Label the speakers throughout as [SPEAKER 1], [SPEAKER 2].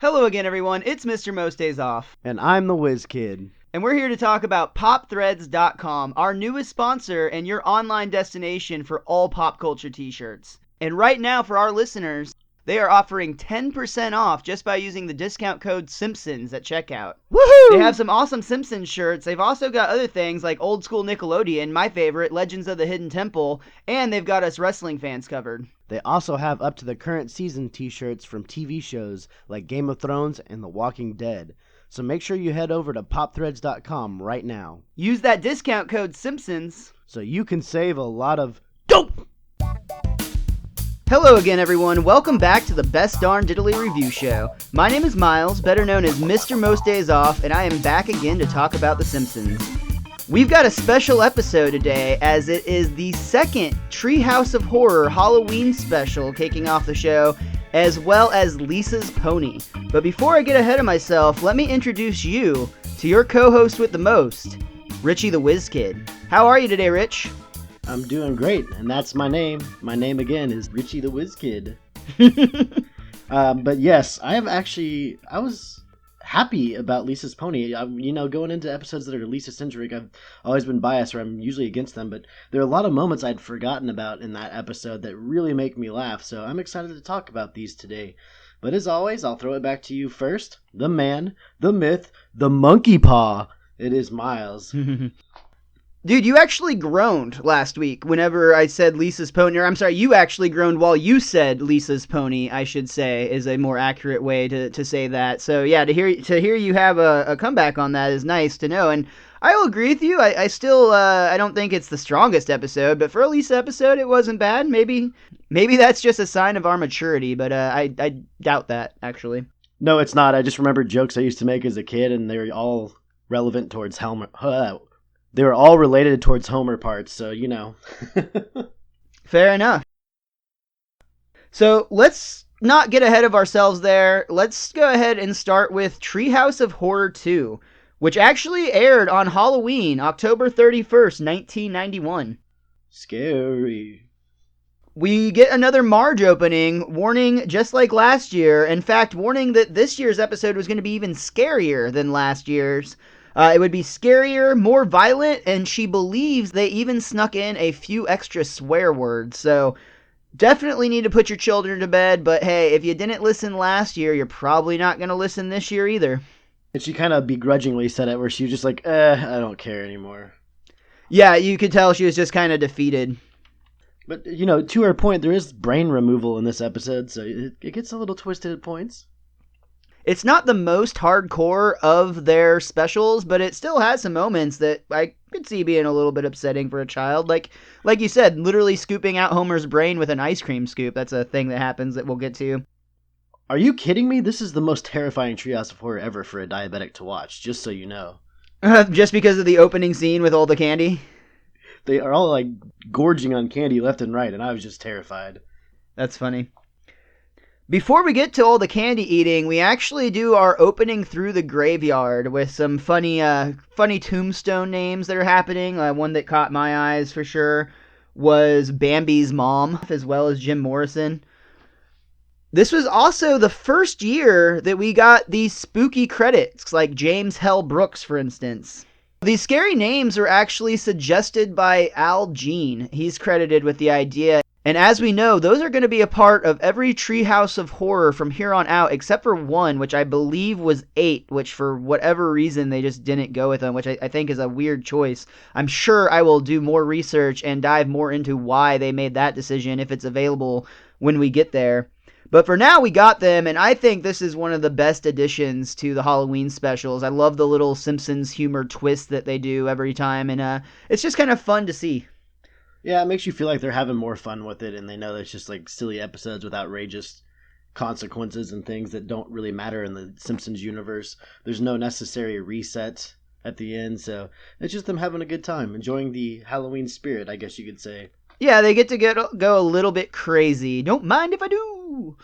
[SPEAKER 1] Hello again, everyone. It's Mr. Most Days Off.
[SPEAKER 2] And I'm the WizKid.
[SPEAKER 1] And we're here to talk about PopThreads.com, our newest sponsor and your online destination for all pop culture t-shirts. And right now, for our listeners, they are offering 10% off just by using the discount code Simpsons at checkout.
[SPEAKER 2] Woohoo!
[SPEAKER 1] They have some awesome Simpsons shirts. They've also got other things like old school Nickelodeon, my favorite, Legends of the Hidden Temple, and they've got us wrestling fans covered.
[SPEAKER 2] They also have up to the current season t-shirts from TV shows like Game of Thrones and The Walking Dead. So make sure you head over to popthreads.com right now.
[SPEAKER 1] Use that discount code Simpsons
[SPEAKER 2] so you can save a lot of dope!
[SPEAKER 1] Hello again, everyone. Welcome back to the Best Darn Diddly Review Show. My name is Miles, better known as Mr. Most Days Off, and I am back again to talk about The Simpsons. We've got a special episode today, as it is the second Treehouse of Horror Halloween special kicking off the show, as well as Lisa's Pony. But before I get ahead of myself, let me introduce you to your co-host with the most, Richie the WizKid. How are you today, Rich?
[SPEAKER 2] I'm doing great, and that's my name. My name again is Richie the WizKid. But yes, I was happy about Lisa's Pony. Going into episodes that are Lisa-centric, I've always been biased, or I'm usually against them, but there are a lot of moments I'd forgotten about in that episode that really make me laugh, so I'm excited to talk about these today. But as always, I'll throw it back to you first. The man, the myth, the monkey paw. It is Miles.
[SPEAKER 1] Dude, you actually groaned last week whenever I said Lisa's Pony. Or I'm sorry, you actually groaned while you said Lisa's Pony, I should say, is a more accurate way to say that. So yeah, to hear you have a comeback on that is nice to know. And I will agree with you. I still I don't think it's the strongest episode, but for a Lisa episode, it wasn't bad. Maybe that's just a sign of our maturity, but I doubt that, actually.
[SPEAKER 2] No, it's not. I just remember jokes I used to make as a kid, and they were all relevant towards They were all related towards Homer parts, so you know.
[SPEAKER 1] Fair enough. So let's not get ahead of ourselves there. Let's go ahead and start with Treehouse of Horror II, which actually aired on Halloween, October 31st, 1991.
[SPEAKER 2] Scary.
[SPEAKER 1] We get another Marge opening, warning just like last year. In fact, warning that this year's episode was going to be even scarier than last year's. It would be scarier, more violent, and she believes they even snuck in a few extra swear words. So definitely need to put your children to bed, but hey, if you didn't listen last year, you're probably not going to listen this year either.
[SPEAKER 2] And she kind of begrudgingly said it, where she was just like, I don't care anymore.
[SPEAKER 1] Yeah, you could tell she was just kind of defeated.
[SPEAKER 2] But, to her point, there is brain removal in this episode, so it gets a little twisted at points.
[SPEAKER 1] It's not the most hardcore of their specials, but it still has some moments that I could see being a little bit upsetting for a child. Like you said, literally scooping out Homer's brain with an ice cream scoop. That's a thing that happens that we'll get to.
[SPEAKER 2] Are you kidding me? This is the most terrifying Treehouse of Horror ever for a diabetic to watch, just so you know.
[SPEAKER 1] Just because of the opening scene with all the candy?
[SPEAKER 2] They are all, gorging on candy left and right, and I was just terrified.
[SPEAKER 1] That's funny. Before we get to all the candy eating, we actually do our opening through the graveyard with some funny tombstone names that are happening. One that caught my eyes for sure was Bambi's mom, as well as Jim Morrison. This was also the first year that we got these spooky credits, like James Hell Brooks, for instance. These scary names were actually suggested by Al Jean. He's credited with the idea. And as we know, those are going to be a part of every Treehouse of Horror from here on out, except for one, which I believe was 8, which for whatever reason they just didn't go with them, which I think is a weird choice. I'm sure I will do more research and dive more into why they made that decision if it's available when we get there. But for now, we got them, and I think this is one of the best additions to the Halloween specials. I love the little Simpsons humor twist that they do every time, and it's just kind of fun to see.
[SPEAKER 2] Yeah, it makes you feel like they're having more fun with it, and they know it's just silly episodes with outrageous consequences and things that don't really matter in the Simpsons universe. There's no necessary reset at the end, so it's just them having a good time, enjoying the Halloween spirit, I guess you could say.
[SPEAKER 1] Yeah, they get to go a little bit crazy. Don't mind if I do.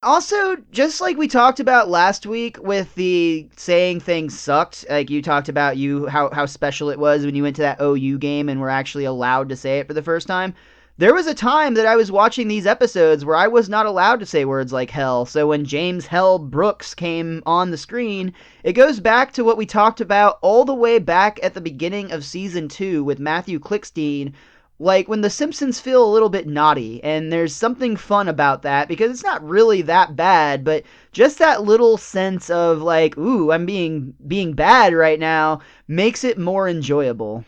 [SPEAKER 1] Also, just like we talked about last week with the saying things sucked, like you talked about how special it was when you went to that OU game and were actually allowed to say it for the first time, There was a time that I was watching these episodes where I was not allowed to say words like hell, so when James Hell Brooks came on the screen, it goes back to what we talked about all the way back at the beginning of Season 2 with Matthew Klickstein, like when the Simpsons feel a little bit naughty, and there's something fun about that, because it's not really that bad, but just that little sense of like, ooh, I'm being bad right now, makes it more enjoyable.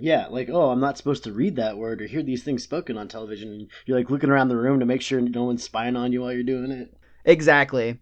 [SPEAKER 2] Yeah, like, oh, I'm not supposed to read that word or hear these things spoken on television. And you're like looking around the room to make sure no one's spying on you while you're doing it.
[SPEAKER 1] Exactly.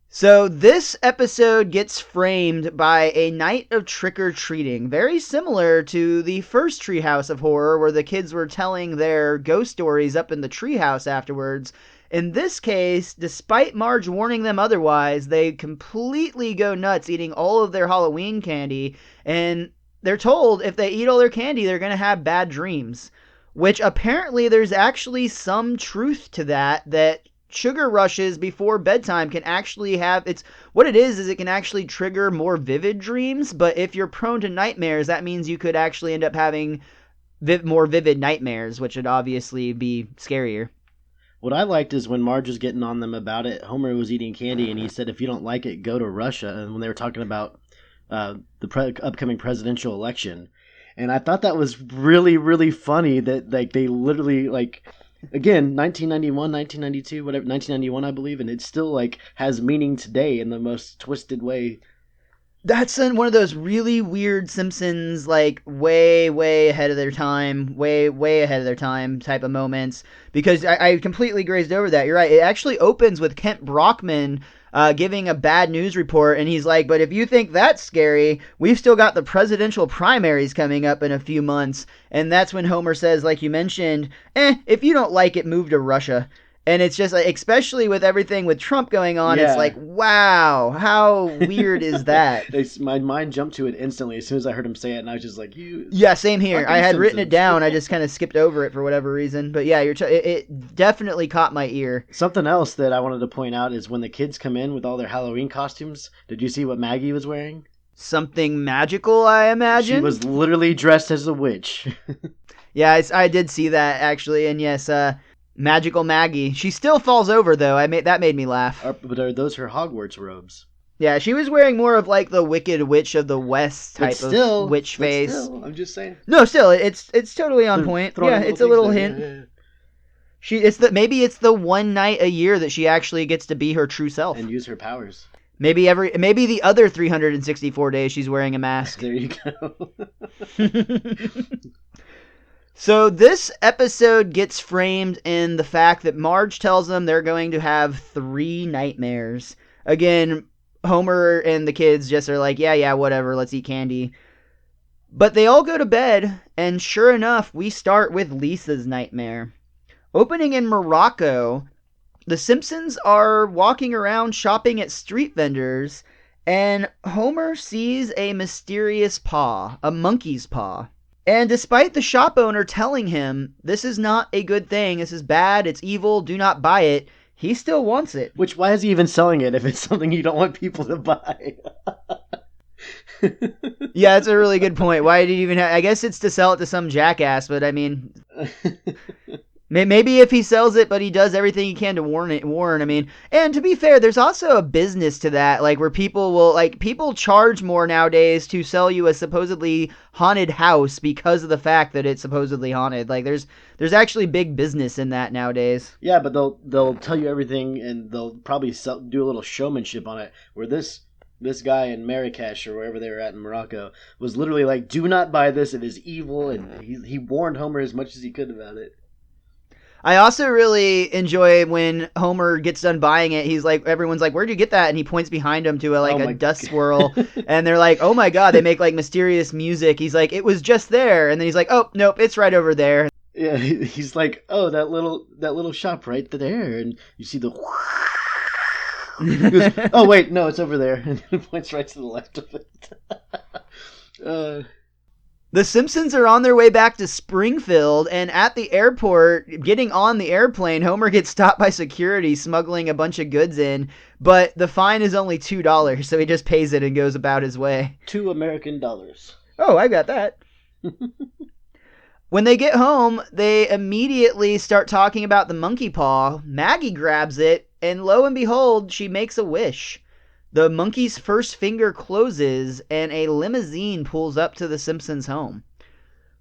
[SPEAKER 1] So this episode gets framed by a night of trick-or-treating, very similar to the first Treehouse of Horror, where the kids were telling their ghost stories up in the treehouse afterwards. In this case, despite Marge warning them otherwise, they completely go nuts eating all of their Halloween candy, and they're told if they eat all their candy, they're going to have bad dreams. Which apparently there's actually some truth to that sugar rushes before bedtime can actually have, it's what it is it can actually trigger more vivid dreams, but if you're prone to nightmares, that means you could actually end up having more vivid nightmares, which would obviously be scarier.
[SPEAKER 2] What I liked is when Marge was getting on them about it, Homer was eating candy and he said, if you don't like it, go to Russia. And when they were talking about the upcoming presidential election, and I thought that was really, really funny that like they literally like, again, 1991, 1992, whatever, 1991, I believe, and it still like has meaning today in the most twisted way.
[SPEAKER 1] That's one of those really weird Simpsons, like way, way ahead of their time, way, way ahead of their time type of moments. Because I completely grazed over that. You're right. It actually opens with Kent Brockman giving a bad news report, and he's like, but if you think that's scary, we've still got the presidential primaries coming up in a few months. And that's when Homer says, like you mentioned, if you don't like it, move to Russia. And it's just like, especially with everything with Trump going on, It's like, wow, how weird is that?
[SPEAKER 2] My mind jumped to it instantly as soon as I heard him say it, and I was just like, you.
[SPEAKER 1] Yeah, same here. I had written it down. I just kind of skipped over it for whatever reason. But yeah, it definitely caught my ear.
[SPEAKER 2] Something else that I wanted to point out is when the kids come in with all their Halloween costumes, did you see what Maggie was wearing?
[SPEAKER 1] Something magical, I imagine?
[SPEAKER 2] She was literally dressed as a witch.
[SPEAKER 1] Yeah, I did see that, actually. And yes, Magical Maggie. She still falls over, though. That made me laugh.
[SPEAKER 2] But are those her Hogwarts robes?
[SPEAKER 1] Yeah, she was wearing more of like the Wicked Witch of the West type of witch face.
[SPEAKER 2] Still, I'm just saying.
[SPEAKER 1] No, still, it's totally on point. Yeah, it's a little hint. Yeah. Maybe it's the one night a year that she actually gets to be her true self
[SPEAKER 2] and use her powers.
[SPEAKER 1] Maybe the other 364 days she's wearing a mask.
[SPEAKER 2] There you go.
[SPEAKER 1] So this episode gets framed in the fact that Marge tells them they're going to have 3 nightmares. Again, Homer and the kids just are like, yeah, whatever, let's eat candy. But they all go to bed, and sure enough, we start with Lisa's nightmare. Opening in Morocco, the Simpsons are walking around shopping at street vendors, and Homer sees a mysterious paw, a monkey's paw. And despite the shop owner telling him, this is not a good thing, this is bad, it's evil, do not buy it, he still wants it.
[SPEAKER 2] Which, why is he even selling it if it's something you don't want people to buy?
[SPEAKER 1] Yeah, that's a really good point. Why did he even I guess it's to sell it to some jackass, but I mean... Maybe if he sells it, but he does everything he can to warn. I mean, and to be fair, there's also a business to that, like where people charge more nowadays to sell you a supposedly haunted house because of the fact that it's supposedly haunted. Like there's actually big business in that nowadays.
[SPEAKER 2] Yeah, but they'll tell you everything, and they'll probably do a little showmanship on it. Where this guy in Marrakesh or wherever they were at in Morocco was literally like, "Do not buy this; it is evil," and he warned Homer as much as he could about it.
[SPEAKER 1] I also really enjoy when Homer gets done buying it. He's like, everyone's like, where'd you get that? And he points behind him to a dust swirl. And they're like, oh my God, they make like mysterious music. He's like, it was just there. And then he's like, oh, nope, it's right over there.
[SPEAKER 2] Yeah, he's like, oh, that little shop right there. And you see the... He goes, oh, wait, no, it's over there. And he points right to the left of it.
[SPEAKER 1] The Simpsons are on their way back to Springfield, and at the airport, getting on the airplane, Homer gets stopped by security smuggling a bunch of goods in, but the fine is only $2, so he just pays it and goes about his way.
[SPEAKER 2] $2 American.
[SPEAKER 1] Oh, I got that. When they get home, they immediately start talking about the monkey paw. Maggie grabs it, and lo and behold, she makes a wish. The monkey's first finger closes, and a limousine pulls up to the Simpsons' home.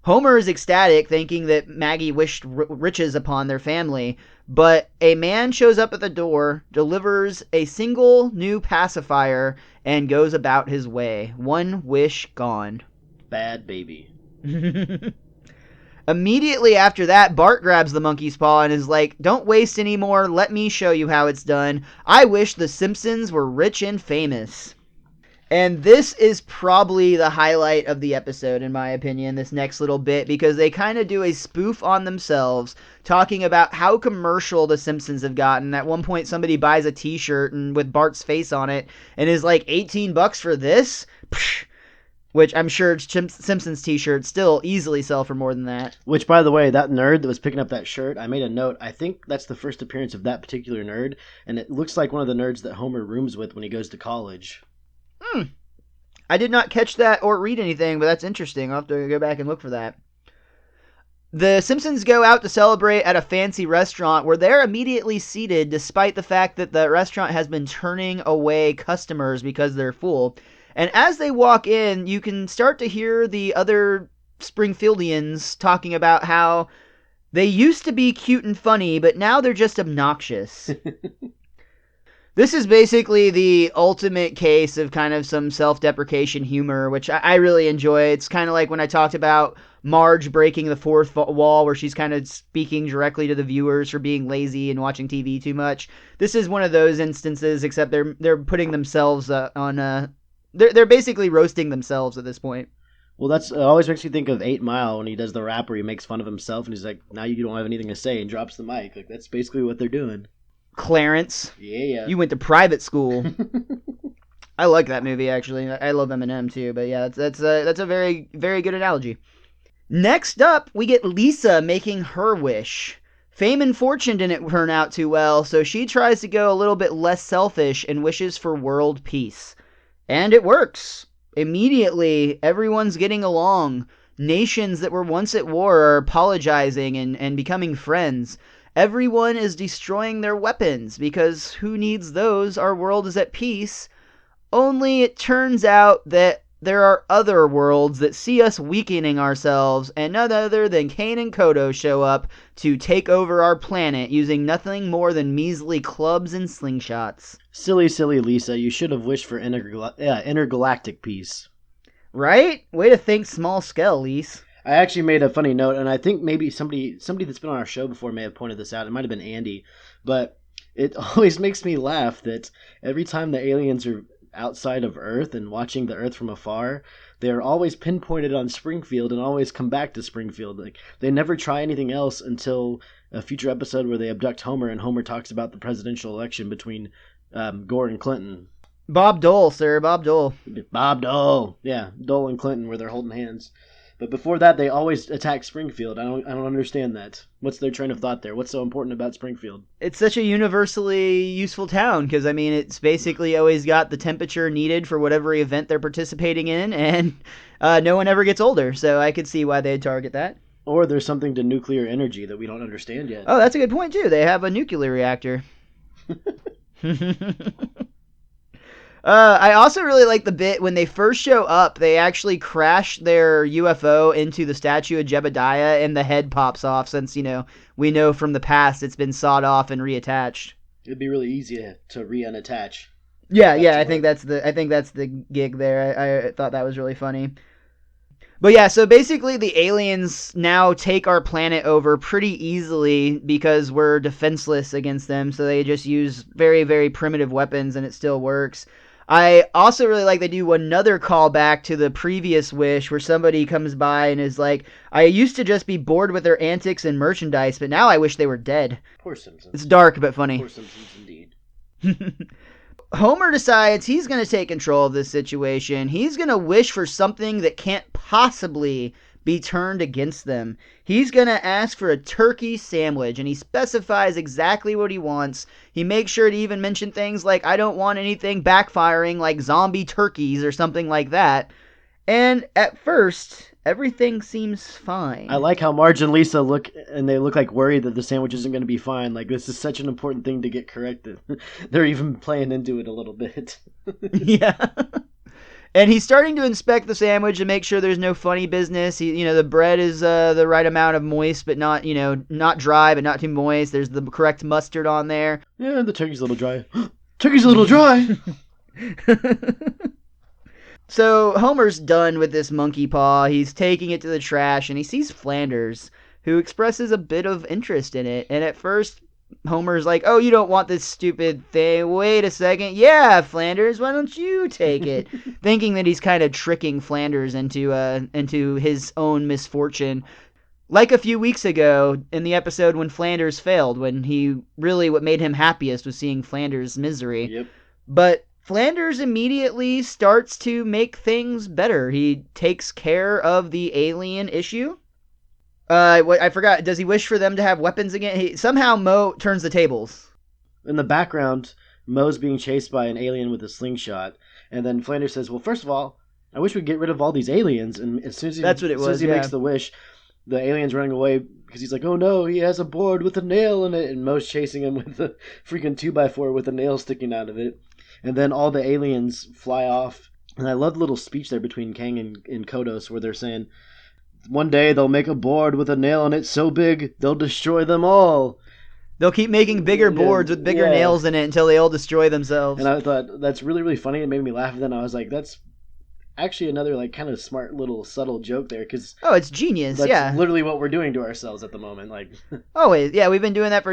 [SPEAKER 1] Homer is ecstatic, thinking that Maggie wished riches upon their family, but a man shows up at the door, delivers a single new pacifier, and goes about his way. One wish gone.
[SPEAKER 2] Bad baby.
[SPEAKER 1] Immediately after that, Bart grabs the monkey's paw and is like, "Don't waste any more, let me show you how it's done. I wish the Simpsons were rich and famous." And this is probably the highlight of the episode, in my opinion, this next little bit, because they kind of do a spoof on themselves, talking about how commercial the Simpsons have gotten. At one point, somebody buys a t-shirt and with Bart's face on it and is like, $18 for this? Psh. Which I'm sure Simpsons t-shirts still easily sell for more than that.
[SPEAKER 2] Which, by the way, that nerd that was picking up that shirt, I made a note. I think that's the first appearance of that particular nerd, and it looks like one of the nerds that Homer rooms with when he goes to college.
[SPEAKER 1] I did not catch that or read anything, but that's interesting. I'll have to go back and look for that. The Simpsons go out to celebrate at a fancy restaurant where they're immediately seated despite the fact that the restaurant has been turning away customers because they're full. And as they walk in, you can start to hear the other Springfieldians talking about how they used to be cute and funny, but now they're just obnoxious. This is basically the ultimate case of kind of some self-deprecation humor, which I really enjoy. It's kind of like when I talked about Marge breaking the fourth wall, where she's kind of speaking directly to the viewers for being lazy and watching TV too much. This is one of those instances, except they're putting themselves on They're basically roasting themselves at this point.
[SPEAKER 2] Well, it always makes me think of 8 Mile when he does the rap where he makes fun of himself and he's like, now you don't have anything to say, and drops the mic. Like, that's basically what they're doing.
[SPEAKER 1] Clarence.
[SPEAKER 2] Yeah.
[SPEAKER 1] You went to private school. I like that movie, actually. I love Eminem, too. But yeah, that's a very, very good analogy. Next up, we get Lisa making her wish. Fame and fortune didn't turn out too well, so she tries to go a little bit less selfish and wishes for world peace. And it works. Immediately, everyone's getting along. Nations that were once at war are apologizing and becoming friends. Everyone is destroying their weapons, because who needs those? Our world is at peace. Only it turns out that there are other worlds that see us weakening ourselves, and none other than Kane and Kodo show up to take over our planet using nothing more than measly clubs and slingshots.
[SPEAKER 2] Silly Lisa, you should have wished for intergalactic peace.
[SPEAKER 1] Right? Way to think small scale, Lise.
[SPEAKER 2] I actually made a funny note, and I think maybe somebody that's been on our show before may have pointed this out. It might have been Andy, but it always makes me laugh that every time the aliens are outside of Earth and watching the Earth from afar, they're always pinpointed on Springfield and always come back to Springfield. Like, they never try anything else until a future episode where they abduct Homer, and Homer talks about the presidential election between Gore and Clinton.
[SPEAKER 1] Bob Dole, sir. Bob Dole.
[SPEAKER 2] Bob Dole. Yeah, Dole and Clinton, where they're holding hands. But before that, they always attack Springfield. I don't understand that. What's their train of thought there? What's so important about Springfield?
[SPEAKER 1] It's such a universally useful town because, I mean, it's basically always got the temperature needed for whatever event they're participating in, and no one ever gets older, so I could see why they'd target that.
[SPEAKER 2] Or there's something to nuclear energy that we don't understand yet.
[SPEAKER 1] Oh, that's a good point, too. They have a nuclear reactor. I also really like the bit when they first show up, they actually crash their UFO into the statue of Jebediah and the head pops off since, we know from the past it's been sawed off and reattached.
[SPEAKER 2] It'd be really easy to re-unattach.
[SPEAKER 1] Yeah, I think that's the gig there. I thought that was really funny. But yeah, so basically the aliens now take our planet over pretty easily because we're defenseless against them, so they just use very, very primitive weapons and it still works. I also really like they do another callback to the previous wish where somebody comes by and is like, I used to just be bored with their antics and merchandise, but now I wish they were dead.
[SPEAKER 2] Poor Simpsons.
[SPEAKER 1] It's dark but funny.
[SPEAKER 2] Poor Simpsons indeed.
[SPEAKER 1] Homer decides he's going to take control of this situation. He's going to wish for something that can't possibly be turned against them. He's going to ask for a turkey sandwich, and he specifies exactly what he wants. He makes sure to even mention things like, I don't want anything backfiring like zombie turkeys or something like that. And at first, everything seems fine.
[SPEAKER 2] I like how Marge and Lisa look, and they look like worried that the sandwich isn't going to be fine. Like, this is such an important thing to get corrected. They're even playing into it a little bit.
[SPEAKER 1] Yeah. And he's starting to inspect the sandwich and make sure there's no funny business. The bread is the right amount of moist, but not, not dry, but not too moist. There's the correct mustard on there.
[SPEAKER 2] Yeah, the turkey's a little dry. Turkey's a little dry!
[SPEAKER 1] So Homer's done with this monkey paw. He's taking it to the trash, and he sees Flanders, who expresses a bit of interest in it. And at first, Homer's like, "Oh, you don't want this stupid thing. Wait a second. Yeah, Flanders, why don't you take it?" Thinking that he's kind of tricking Flanders into his own misfortune. Like a few weeks ago in the episode when Flanders failed, when what made him happiest was seeing Flanders' misery.
[SPEAKER 2] Yep.
[SPEAKER 1] But Flanders immediately starts to make things better. He takes care of the alien issue. I forgot. Does he wish for them to have weapons again? Somehow Moe turns the tables.
[SPEAKER 2] In the background, Moe's being chased by an alien with a slingshot. And then Flanders says, well, first of all, I wish we'd get rid of all these aliens. And as soon as he makes the wish, the alien's running away because he's like, oh no, he has a board with a nail in it. And Moe's chasing him with a freaking 2x4 with a nail sticking out of it. And then all the aliens fly off. And I love the little speech there between Kang and Kodos where they're saying, one day they'll make a board with a nail in it so big they'll destroy them all.
[SPEAKER 1] They'll keep making bigger boards with bigger nails in it until they all destroy themselves.
[SPEAKER 2] And I thought that's really, really funny. It made me laugh. And then I was like, that's actually another like kind of smart little subtle joke there. Cause
[SPEAKER 1] it's genius.
[SPEAKER 2] That's literally what we're doing to ourselves at the moment. Like,
[SPEAKER 1] always. Yeah, we've been doing that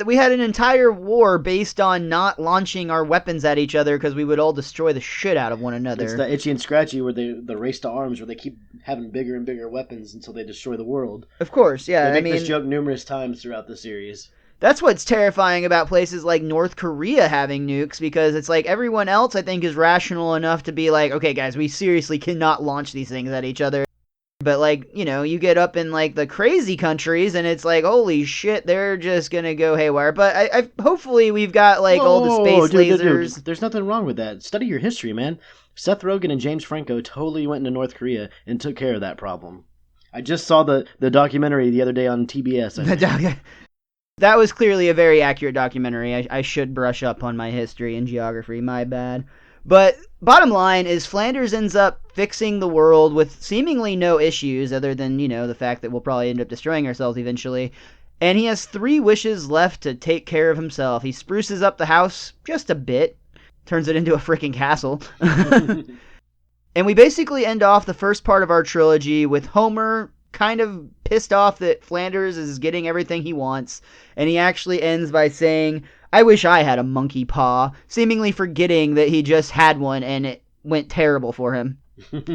[SPEAKER 1] we had an entire war based on not launching our weapons at each other because we would all destroy the shit out of one another.
[SPEAKER 2] It's the Itchy and Scratchy where the race to arms where they keep having bigger and bigger weapons until they destroy the world.
[SPEAKER 1] Of course, yeah.
[SPEAKER 2] They make this joke numerous times throughout the series.
[SPEAKER 1] That's what's terrifying about places like North Korea having nukes, because it's like everyone else, I think, is rational enough to be like, okay, guys, we seriously cannot launch these things at each other. But, like, you get up in, like, the crazy countries, and it's like, holy shit, they're just gonna go haywire. But I hopefully we've got, like, all the space lasers.
[SPEAKER 2] Dude. There's nothing wrong with that. Study your history, man. Seth Rogen and James Franco totally went into North Korea and took care of that problem. I just saw the documentary the other day on TBS.
[SPEAKER 1] That was clearly a very accurate documentary. I should brush up on my history and geography. My bad. But bottom line is Flanders ends up fixing the world with seemingly no issues other than, the fact that we'll probably end up destroying ourselves eventually. And he has 3 wishes left to take care of himself. He spruces up the house just a bit. Turns it into a freaking castle. And we basically end off the first part of our trilogy with Homer kind of pissed off that Flanders is getting everything he wants, and he actually ends by saying, "I wish I had a monkey paw," seemingly forgetting that he just had one and it went terrible for him.
[SPEAKER 2] And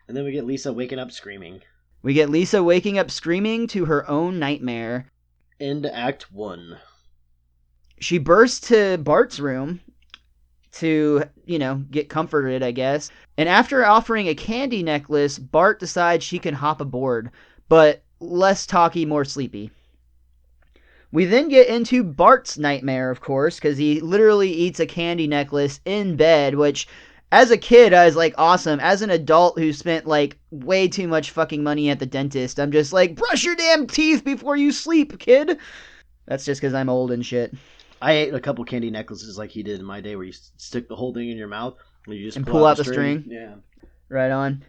[SPEAKER 2] then we get Lisa waking up screaming.
[SPEAKER 1] We get Lisa waking up screaming to her own nightmare.
[SPEAKER 2] End Act 1.
[SPEAKER 1] She bursts to Bart's room to, get comforted, I guess. And after offering a candy necklace, Bart decides she can hop aboard, but less talky, more sleepy. We then get into Bart's nightmare, of course, because he literally eats a candy necklace in bed, which, as a kid, I was like, awesome. As an adult who spent, like, way too much fucking money at the dentist, I'm just like, brush your damn teeth before you sleep, kid. That's just because I'm old and shit.
[SPEAKER 2] I ate a couple candy necklaces like he did in my day, where you stick the whole thing in your mouth and you just
[SPEAKER 1] pull out the string.
[SPEAKER 2] Yeah,
[SPEAKER 1] right on.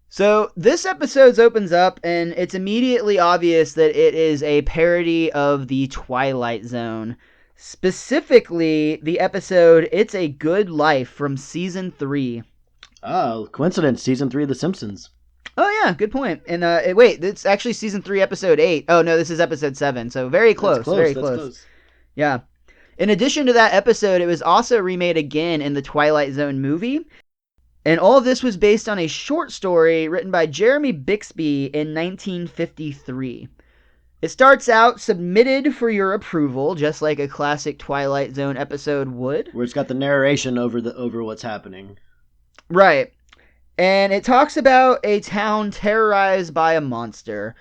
[SPEAKER 1] So this episode opens up, and it's immediately obvious that it is a parody of the Twilight Zone. Specifically, the episode "It's a Good Life" from season 3.
[SPEAKER 2] Oh, coincidence! Season 3 of The Simpsons.
[SPEAKER 1] Oh yeah, good point. And wait, it's actually season 3, episode 8. Oh no, this is episode 7. So very close. Very close. Yeah. In addition to that episode, it was also remade again in the Twilight Zone movie. And all of this was based on a short story written by Jeremy Bixby in 1953. It starts out submitted for your approval, just like a classic Twilight Zone episode would.
[SPEAKER 2] Where it's got the narration over what's happening.
[SPEAKER 1] Right. And it talks about a town terrorized by a monster.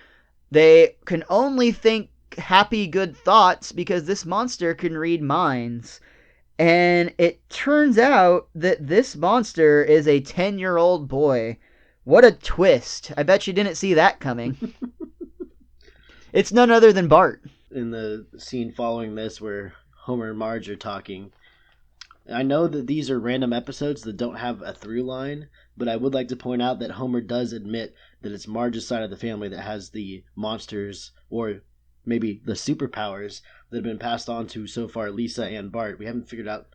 [SPEAKER 1] They can only think happy, good thoughts because this monster can read minds. And it turns out that this monster is a 10-year-old boy. What a twist. I bet you didn't see that coming. It's none other than Bart.
[SPEAKER 2] In the scene following this where Homer and Marge are talking, I know that these are random episodes that don't have a through line, but I would like to point out that Homer does admit that it's Marge's side of the family that has the monsters, or maybe the superpowers, that have been passed on to so far Lisa and Bart. We haven't figured out,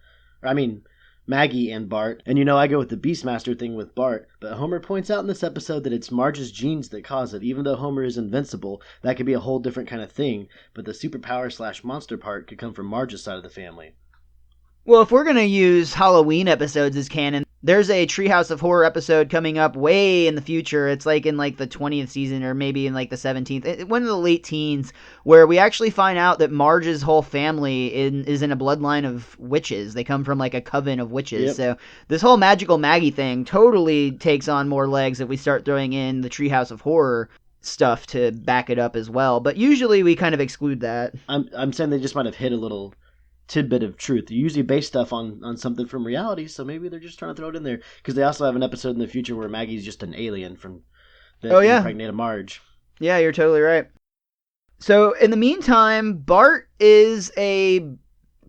[SPEAKER 2] Maggie and Bart. And I go with the Beastmaster thing with Bart, but Homer points out in this episode that it's Marge's genes that cause it. Even though Homer is invincible, that could be a whole different kind of thing, but the superpower / monster part could come from Marge's side of the family.
[SPEAKER 1] Well, if we're going to use Halloween episodes as canon, there's a Treehouse of Horror episode coming up way in the future. It's like in like the 20th season or maybe in like the 17th, one of the late teens, where we actually find out that Marge's whole family is in a bloodline of witches. They come from like a coven of witches.
[SPEAKER 2] Yep.
[SPEAKER 1] So this whole Magical Maggie thing totally takes on more legs if we start throwing in the Treehouse of Horror stuff to back it up as well. But usually we kind of exclude that.
[SPEAKER 2] I'm saying they just might have hit a little tidbit of truth. You usually base stuff on something from reality, so maybe they're just trying to throw it in there. Because they also have an episode in the future where Maggie's just an alien from that impregnated Marge.
[SPEAKER 1] Yeah, you're totally right. So in the meantime, Bart is a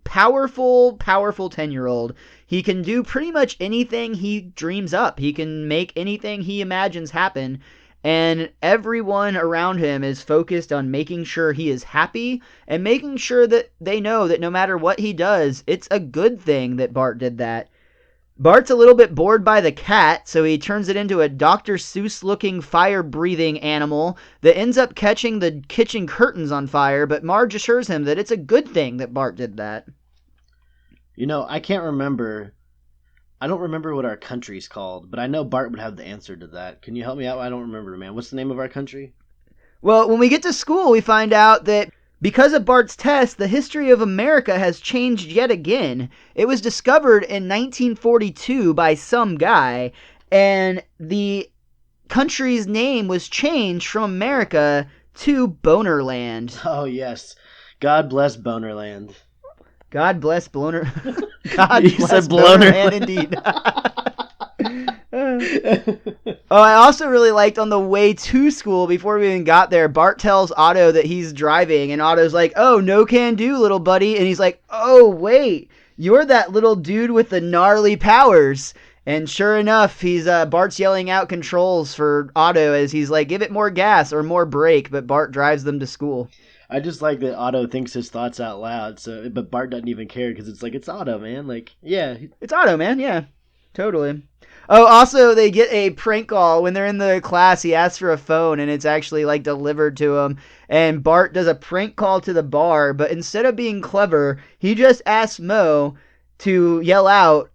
[SPEAKER 1] powerful 10-year-old. He can do pretty much anything he dreams up. He can make anything he imagines happen. And everyone around him is focused on making sure he is happy and making sure that they know that no matter what he does, it's a good thing that Bart did that. Bart's a little bit bored by the cat, so he turns it into a Dr. Seuss-looking fire-breathing animal that ends up catching the kitchen curtains on fire, but Marge assures him that it's a good thing that Bart did that.
[SPEAKER 2] I can't remember. I don't remember what our country's called, but I know Bart would have the answer to that. Can you help me out? I don't remember, man. What's the name of our country?
[SPEAKER 1] Well, when we get to school, we find out that because of Bart's test, the history of America has changed yet again. It was discovered in 1942 by some guy, and the country's name was changed from America to Bonerland.
[SPEAKER 2] Oh, yes. God bless Bonerland.
[SPEAKER 1] God bless Bloner. God
[SPEAKER 2] You
[SPEAKER 1] bless
[SPEAKER 2] said
[SPEAKER 1] Bonerland, indeed. Oh, I also really liked on the way to school, before we even got there, Bart tells Otto that he's driving, and Otto's like, "Oh, no can do, little buddy." And he's like, "Oh, wait, you're that little dude with the gnarly powers." And sure enough, Bart's yelling out controls for Otto as he's like, "Give it more gas or more brake," but Bart drives them to school.
[SPEAKER 2] I just like that Otto thinks his thoughts out loud, but Bart doesn't even care because it's like, it's Otto, man. Like, yeah.
[SPEAKER 1] It's Otto, man. Yeah, totally. Oh, also, they get a prank call when they're in the class. He asks for a phone, and it's actually, like, delivered to him. And Bart does a prank call to the bar, but instead of being clever, he just asks Moe to yell out,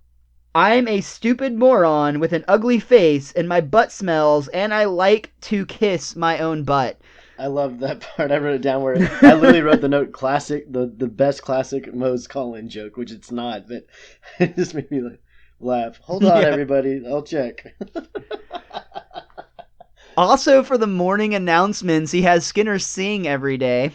[SPEAKER 1] "I'm a stupid moron with an ugly face, and my butt smells, and I like to kiss my own butt."
[SPEAKER 2] I love that part. I wrote it down where I literally wrote the note classic, the best classic Moe's call-in joke, which it's not, but it just made me laugh. Hold on, everybody. I'll check.
[SPEAKER 1] Also, for the morning announcements, he has Skinner sing every day.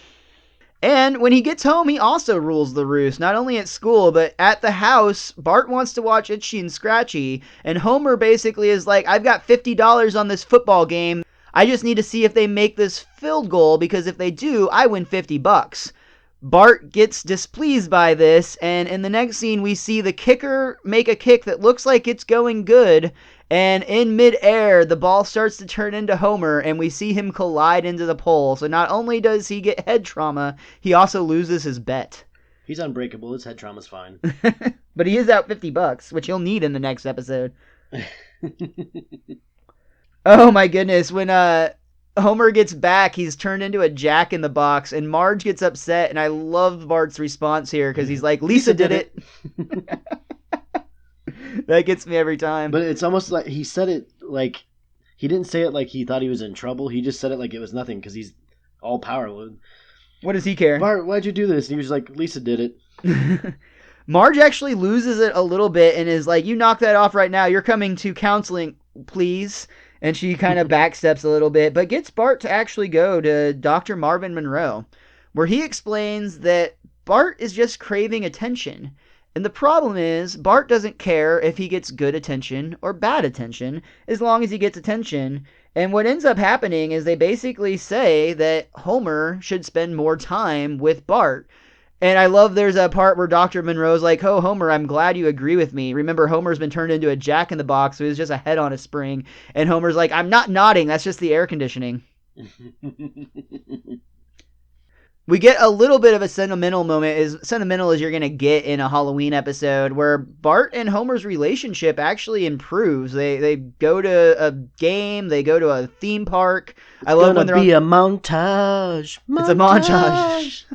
[SPEAKER 1] And when he gets home, he also rules the roost, not only at school, but at the house. Bart wants to watch Itchy and Scratchy, and Homer basically is like, "I've got $50 on this football game. I just need to see if they make this field goal, because if they do, I win $50. Bart gets displeased by this, and in the next scene, we see the kicker make a kick that looks like it's going good, and in midair, the ball starts to turn into Homer, and we see him collide into the pole. So not only does he get head trauma, he also loses his bet.
[SPEAKER 2] He's unbreakable. His head trauma's fine.
[SPEAKER 1] But he is out $50, which he'll need in the next episode. Oh my goodness, when Homer gets back, he's turned into a Jack in the Box, and Marge gets upset, and I love Bart's response here, because he's like, "Lisa did it." That gets me every time.
[SPEAKER 2] But it's almost like he said it like, he didn't say it like he thought he was in trouble, he just said it like it was nothing, because he's all powerful.
[SPEAKER 1] What does he care?
[SPEAKER 2] "Bart, why'd you do this?" And he was like, "Lisa did it."
[SPEAKER 1] Marge actually loses it a little bit, and is like, "You knock that off right now, you're coming to counseling, please." And she kind of backsteps a little bit, but gets Bart to actually go to Dr. Marvin Monroe, where he explains that Bart is just craving attention. And the problem is, Bart doesn't care if he gets good attention or bad attention, as long as he gets attention. And what ends up happening is they basically say that Homer should spend more time with Bart. And I love there's a part where Dr. Monroe's like, oh, Homer, I'm glad you agree with me. Remember, Homer's been turned into a jack-in-the-box, so he's just a head on a spring. And Homer's like, I'm not nodding, that's just the air conditioning. We get a little bit of a sentimental moment, as sentimental as you're going to get in a Halloween episode, where Bart and Homer's relationship actually improves. They go to a game, they go to a theme park.
[SPEAKER 2] I love when they're a montage.
[SPEAKER 1] It's a montage.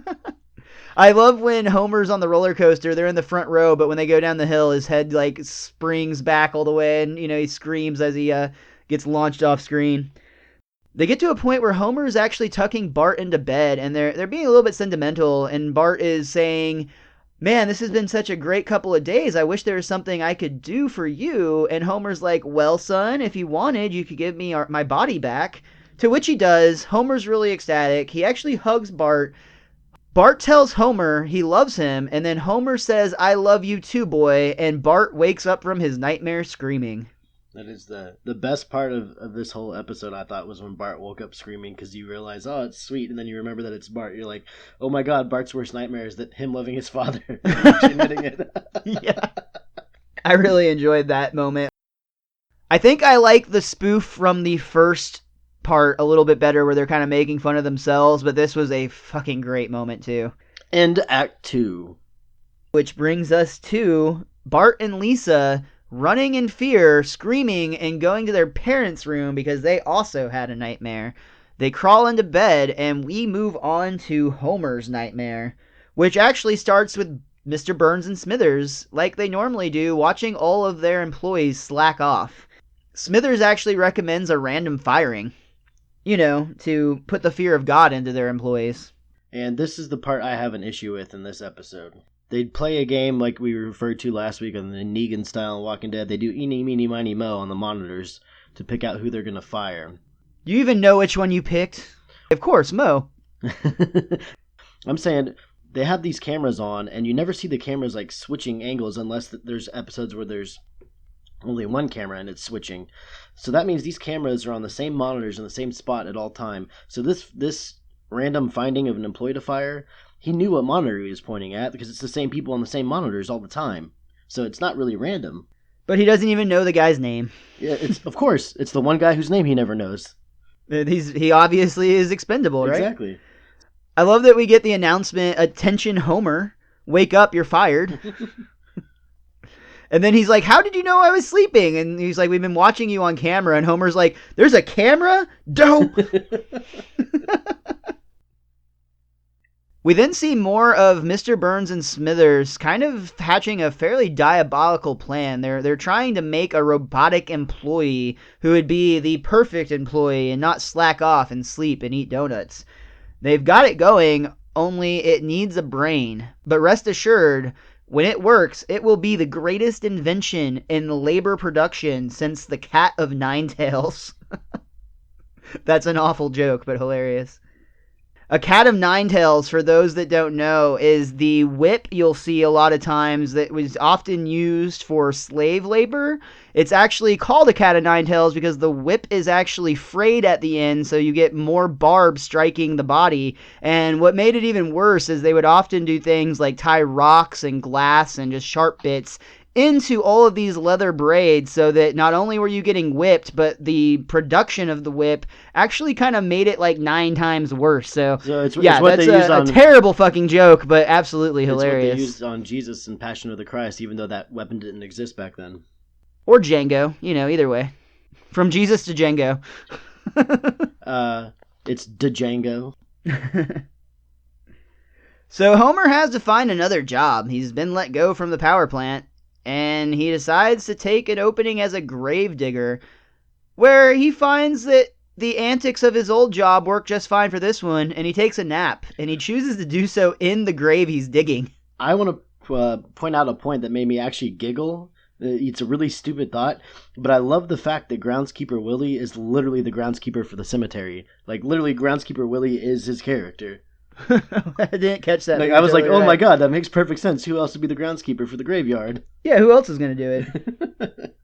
[SPEAKER 1] I love when Homer's on the roller coaster. They're in the front row, but when they go down the hill, his head like springs back all the way, and he screams as he gets launched off screen. They get to a point where Homer is actually tucking Bart into bed, and they're being a little bit sentimental, and Bart is saying, man, this has been such a great couple of days. I wish there was something I could do for you. And Homer's like, well, son, if you wanted, you could give me my body back. To which he does. Homer's really ecstatic. He actually hugs Bart. Bart tells Homer he loves him, and then Homer says, I love you too, boy, and Bart wakes up from his nightmare screaming.
[SPEAKER 2] That is the best part of this whole episode, I thought, was when Bart woke up screaming, because you realize, oh, it's sweet, and then you remember that it's Bart. You're like, oh my god, Bart's worst nightmare is that him loving his father. Admitting it.
[SPEAKER 1] Yeah. I really enjoyed that moment. I think I like the spoof from the first part a little bit better, where they're kind of making fun of themselves, but this was a fucking great moment too.
[SPEAKER 2] And Act 2.
[SPEAKER 1] Which brings us to Bart and Lisa running in fear, screaming, and going to their parents' room because they also had a nightmare. They crawl into bed, and we move on to Homer's nightmare, which actually starts with Mr. Burns and Smithers, like they normally do, watching all of their employees slack off. Smithers actually recommends a random firing, to put the fear of God into their employees.
[SPEAKER 2] And this is the part I have an issue with in this episode. They'd play a game like we referred to last week on the Negan style in Walking Dead. They do eeny, meeny, miny, mo on the monitors to pick out who they're going to fire.
[SPEAKER 1] Do you even know which one you picked? Of course, Mo.
[SPEAKER 2] I'm saying they have these cameras on, and you never see the cameras like switching angles unless there's episodes where there's only one camera and it's switching. So that means these cameras are on the same monitors in the same spot at all time. So this random finding of an employee to fire, he knew what monitor he was pointing at because it's the same people on the same monitors all the time. So it's not really random.
[SPEAKER 1] But he doesn't even know the guy's name.
[SPEAKER 2] Yeah, of course. It's the one guy whose name he never knows.
[SPEAKER 1] He obviously is expendable, right?
[SPEAKER 2] Exactly.
[SPEAKER 1] I love that we get the announcement, attention Homer, wake up, you're fired. And then he's like, how did you know I was sleeping? And he's like, we've been watching you on camera. And Homer's like, there's a camera? Dope! We then see more of Mr. Burns and Smithers kind of hatching a fairly diabolical plan. They're trying to make a robotic employee who would be the perfect employee and not slack off and sleep and eat donuts. They've got it going, only it needs a brain. But rest assured, when it works, it will be the greatest invention in labor production since the Cat of Nine Tails. That's an awful joke, but hilarious. A cat of nine tails, for those that don't know, is the whip you'll see a lot of times that was often used for slave labor. It's actually called a cat of nine tails because the whip is actually frayed at the end, so you get more barbs striking the body. And what made it even worse is they would often do things like tie rocks and glass and just sharp bits into all of these leather braids so that not only were you getting whipped, but the production of the whip actually kind of made it like 9 times worse. So
[SPEAKER 2] it's what
[SPEAKER 1] that's
[SPEAKER 2] they used on
[SPEAKER 1] a terrible fucking joke, but absolutely hilarious.
[SPEAKER 2] It's what they used on Jesus and Passion of the Christ, even though that weapon didn't exist back then.
[SPEAKER 1] Or Django, either way. From Jesus to Django.
[SPEAKER 2] It's Django.
[SPEAKER 1] So Homer has to find another job. He's been let go from the power plant, and he decides to take an opening as a gravedigger, where he finds that the antics of his old job work just fine for this one, and he takes a nap, and he chooses to do so in the grave he's digging.
[SPEAKER 2] I want to point out a point that made me actually giggle. It's a really stupid thought, but I love the fact that Groundskeeper Willie is literally the groundskeeper for the cemetery. Like, literally, Groundskeeper Willie is his character.
[SPEAKER 1] I didn't catch that.
[SPEAKER 2] Like, I was like, oh my god, that makes perfect sense. Who else would be the groundskeeper for the graveyard?
[SPEAKER 1] Yeah, who else is going to do it?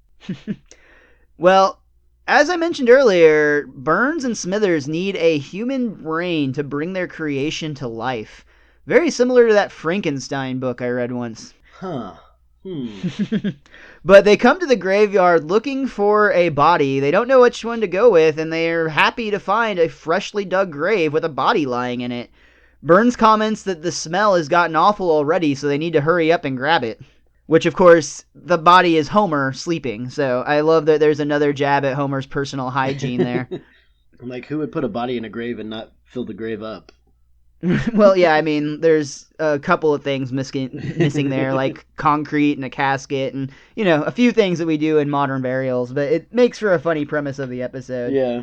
[SPEAKER 1] Well, as I mentioned earlier, Burns and Smithers need a human brain to bring their creation to life. Very similar to that Frankenstein book I read once.
[SPEAKER 2] Huh.
[SPEAKER 1] But they come to the graveyard looking for a body. They don't know which one to go with, and they're happy to find a freshly dug grave with a body lying in it. Burns comments that the smell has gotten awful already, so they need to hurry up and grab it. Which, of course, the body is Homer sleeping. So I love that there's another jab at Homer's personal hygiene there.
[SPEAKER 2] I'm like, who would put a body in a grave and not fill the grave up?
[SPEAKER 1] Well, yeah, I mean, there's a couple of things missing there, like concrete and a casket and, a few things that we do in modern burials, but it makes for a funny premise of the episode.
[SPEAKER 2] Yeah.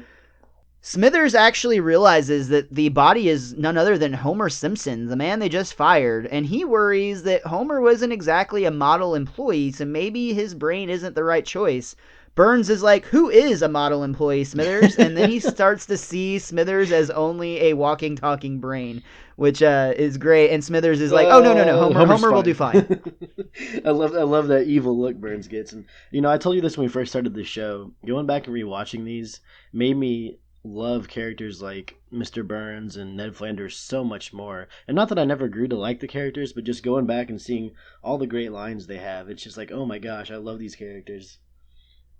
[SPEAKER 1] Smithers actually realizes that the body is none other than Homer Simpson, the man they just fired, and he worries that Homer wasn't exactly a model employee, so maybe his brain isn't the right choice. Burns is like, who is a model employee, Smithers? And then he starts to see Smithers as only a walking, talking brain, which is great. And Smithers is like, oh, no, Homer will do fine.
[SPEAKER 2] I love that evil look Burns gets. And, I told you this when we first started the show. Going back and rewatching these made me love characters like Mr. Burns and Ned Flanders so much more. And not that I never grew to like the characters, but just going back and seeing all the great lines they have, it's just like, oh my gosh, I love these characters.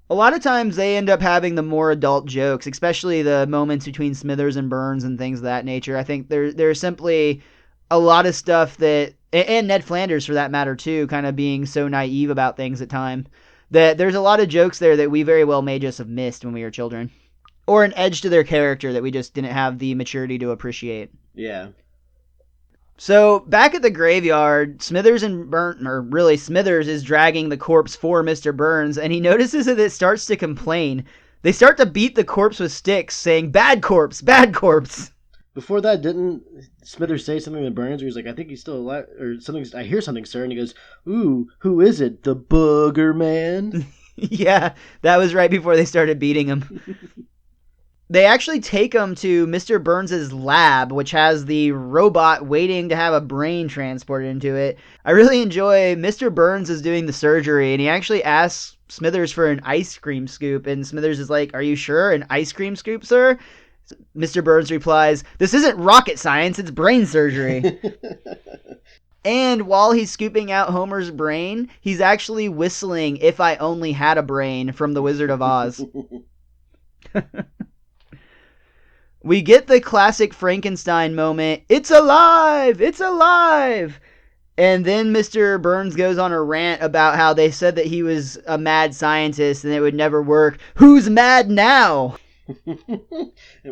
[SPEAKER 1] A lot of times they end up having the more adult jokes, especially the moments between Smithers and Burns and things of that nature. I think there's simply a lot of stuff that, and Ned Flanders for that matter too, kind of being so naive about things at times, that there's a lot of jokes there that we very well may just have missed when we were children. Or an edge to their character that we just didn't have the maturity to appreciate.
[SPEAKER 2] Yeah.
[SPEAKER 1] So, back at the graveyard, Smithers is dragging the corpse for Mr. Burns, and he notices that it starts to complain. They start to beat the corpse with sticks, saying, bad corpse, bad corpse.
[SPEAKER 2] Before that, didn't Smithers say something to Burns where he's like, I think he's still alive, or something, I hear something, sir, and he goes, ooh, who is it, the booger man?
[SPEAKER 1] Yeah, that was right before they started beating him. They actually take him to Mr. Burns' lab, which has the robot waiting to have a brain transported into it. I really enjoy Mr. Burns is doing the surgery, and he actually asks Smithers for an ice cream scoop, and Smithers is like, are you sure? An ice cream scoop, sir? Mr. Burns replies, this isn't rocket science, it's brain surgery. And while he's scooping out Homer's brain, he's actually whistling If I Only Had a Brain from The Wizard of Oz. We get the classic Frankenstein moment, it's alive! It's alive! And then Mr. Burns goes on a rant about how they said that he was a mad scientist and it would never work. Who's mad now?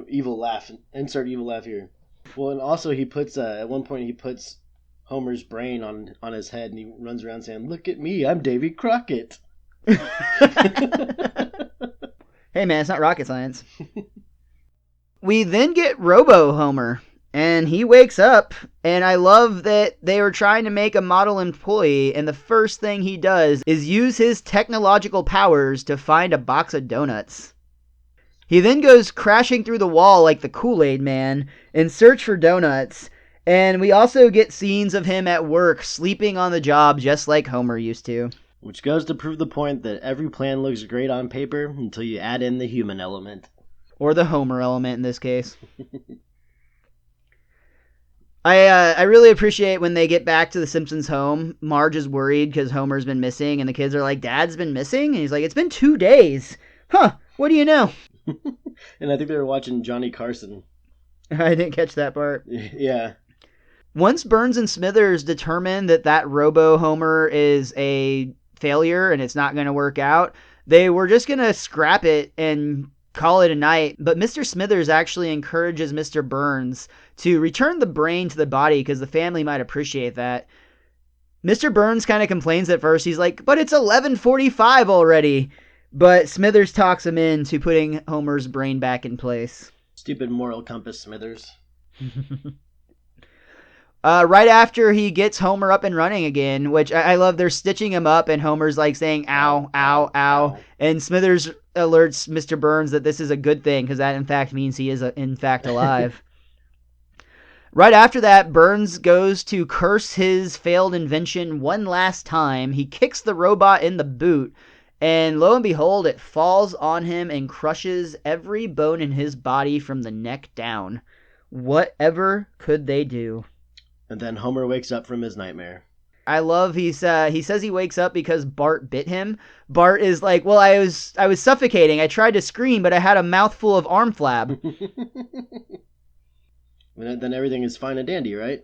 [SPEAKER 2] Evil laugh. Insert evil laugh here. Well, and also he puts, at one point he puts Homer's brain on his head and he runs around saying, look at me, I'm Davy Crockett.
[SPEAKER 1] Hey man, it's not rocket science. We then get Robo Homer, and he wakes up, and I love that they were trying to make a model employee, and the first thing he does is use his technological powers to find a box of donuts. He then goes crashing through the wall like the Kool-Aid Man in search for donuts, and we also get scenes of him at work sleeping on the job just like Homer used to.
[SPEAKER 2] Which goes to prove the point that every plan looks great on paper until you add in the human element.
[SPEAKER 1] Or the Homer element in this case. I really appreciate when they get back to the Simpsons home. Marge is worried because Homer's been missing, and the kids are like, Dad's been missing? And he's like, it's been 2 days. Huh, what do you know?
[SPEAKER 2] And I think they were watching Johnny Carson.
[SPEAKER 1] I didn't catch that part.
[SPEAKER 2] Yeah.
[SPEAKER 1] Once Burns and Smithers determine that Robo Homer is a failure and it's not going to work out, they were just going to scrap it and call it a night. But Mr. Smithers actually encourages Mr. Burns to return the brain to the body because the family might appreciate that. Mr. Burns kind of complains at first. He's like, but it's 11:45 already. But Smithers talks him into putting Homer's brain back in place.
[SPEAKER 2] Stupid moral compass, Smithers.
[SPEAKER 1] Right after he gets Homer up and running again, which I love, they're stitching him up and Homer's like saying, ow, ow, ow. And Smithers alerts Mr. Burns that this is a good thing because that in fact means he is in fact alive. Right after that, Burns goes to curse his failed invention one last time. He kicks the robot in the boot, and lo and behold, it falls on him and crushes every bone in his body from the neck down. Whatever could they do?
[SPEAKER 2] And then Homer wakes up from his nightmare.
[SPEAKER 1] I love he says he wakes up because Bart bit him. Bart is like, well, I was suffocating. I tried to scream, but I had a mouthful of arm flab.
[SPEAKER 2] Then everything is fine and dandy, right?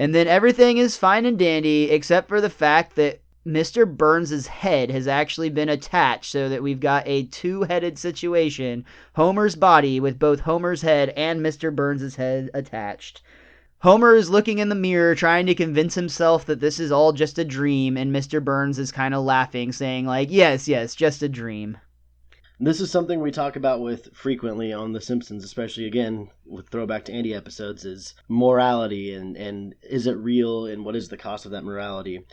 [SPEAKER 1] And then everything is fine and dandy, except for the fact that Mr. Burns' head has actually been attached, so that we've got a two-headed situation. Homer's body with both Homer's head and Mr. Burns' head attached. Homer is looking in the mirror, trying to convince himself that this is all just a dream, and Mr. Burns is kind of laughing, saying like, yes, just a dream.
[SPEAKER 2] This is something we talk about with frequently on The Simpsons, especially, again, with throwback to Andy episodes, is morality and is it real and what is the cost of that morality.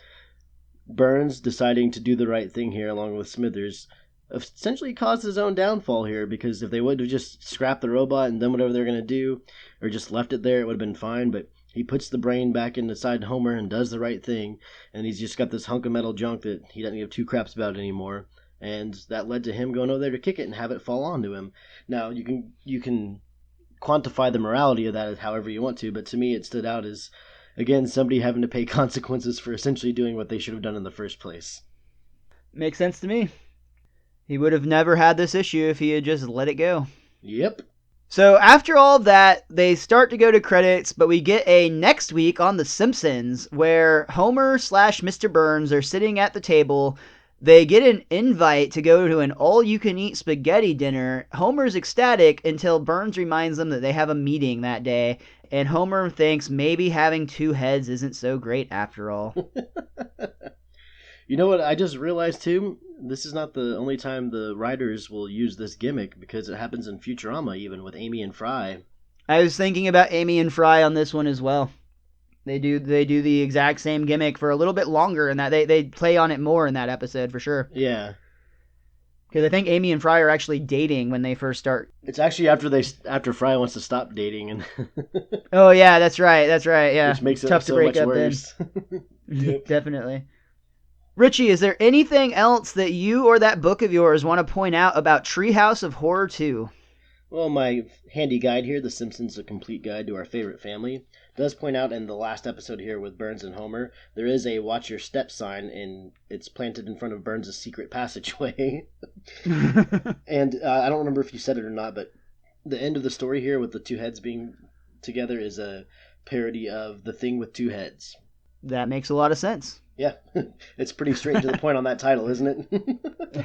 [SPEAKER 2] Burns deciding to do the right thing here along with Smithers essentially caused his own downfall here, because if they would have just scrapped the robot and done whatever they're going to do, or just left it there, it would have been fine, but he puts the brain back inside Homer and does the right thing, and he's just got this hunk of metal junk that he doesn't give two craps about anymore. And that led to him going over there to kick it and have it fall onto him. Now, you can quantify the morality of that however you want to, but to me it stood out as, again, somebody having to pay consequences for essentially doing what they should have done in the first place.
[SPEAKER 1] Makes sense to me. He would have never had this issue if he had just let it go.
[SPEAKER 2] Yep.
[SPEAKER 1] So after all of that, they start to go to credits, but we get a next week on The Simpsons where Homer / Mr. Burns are sitting at the table. They get an invite to go to an all-you-can-eat spaghetti dinner. Homer's ecstatic until Burns reminds them that they have a meeting that day, and Homer thinks maybe having two heads isn't so great after all.
[SPEAKER 2] You know what I just realized too? This is not the only time the writers will use this gimmick, because it happens in Futurama, even with Amy and Fry.
[SPEAKER 1] I was thinking about Amy and Fry on this one as well. They do the exact same gimmick for a little bit longer, and that they play on it more in that episode for sure.
[SPEAKER 2] Yeah,
[SPEAKER 1] because I think Amy and Fry are actually dating when they first start.
[SPEAKER 2] It's actually after Fry wants to stop dating, and
[SPEAKER 1] oh yeah, that's right. Yeah,
[SPEAKER 2] which makes it
[SPEAKER 1] tough
[SPEAKER 2] so
[SPEAKER 1] to break
[SPEAKER 2] much
[SPEAKER 1] up
[SPEAKER 2] worse.
[SPEAKER 1] Then. Definitely. Richie, is there anything else that you or that book of yours want to point out about Treehouse of Horror II?
[SPEAKER 2] Well, my handy guide here, The Simpsons, A Complete Guide to Our Favorite Family, does point out in the last episode here with Burns and Homer, there is a watch your step sign, and it's planted in front of Burns' secret passageway. And I don't remember if you said it or not, but the end of the story here with the two heads being together is a parody of The Thing with Two Heads.
[SPEAKER 1] That makes a lot of sense.
[SPEAKER 2] Yeah, it's pretty straight to the point on that title, isn't it?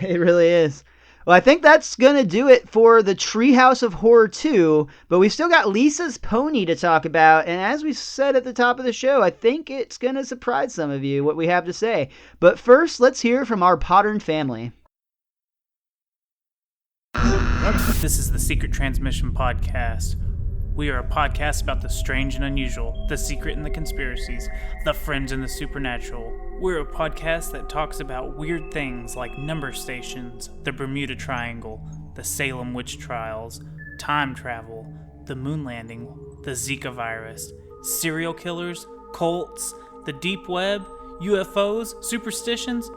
[SPEAKER 1] It really is. Well, I think that's going to do it for the Treehouse of Horror 2, but we've still got Lisa's Pony to talk about, and as we said at the top of the show, I think it's going to surprise some of you what we have to say. But first, let's hear from our Pottern family.
[SPEAKER 3] This is the Secret Transmission Podcast. We are a podcast about the strange and unusual, the secret and the conspiracies, the fringe and the supernatural. We're a podcast that talks about weird things like number stations, the Bermuda Triangle, the Salem witch trials, time travel, the moon landing, the Zika virus, serial killers, cults, the deep web, UFOs, superstitions.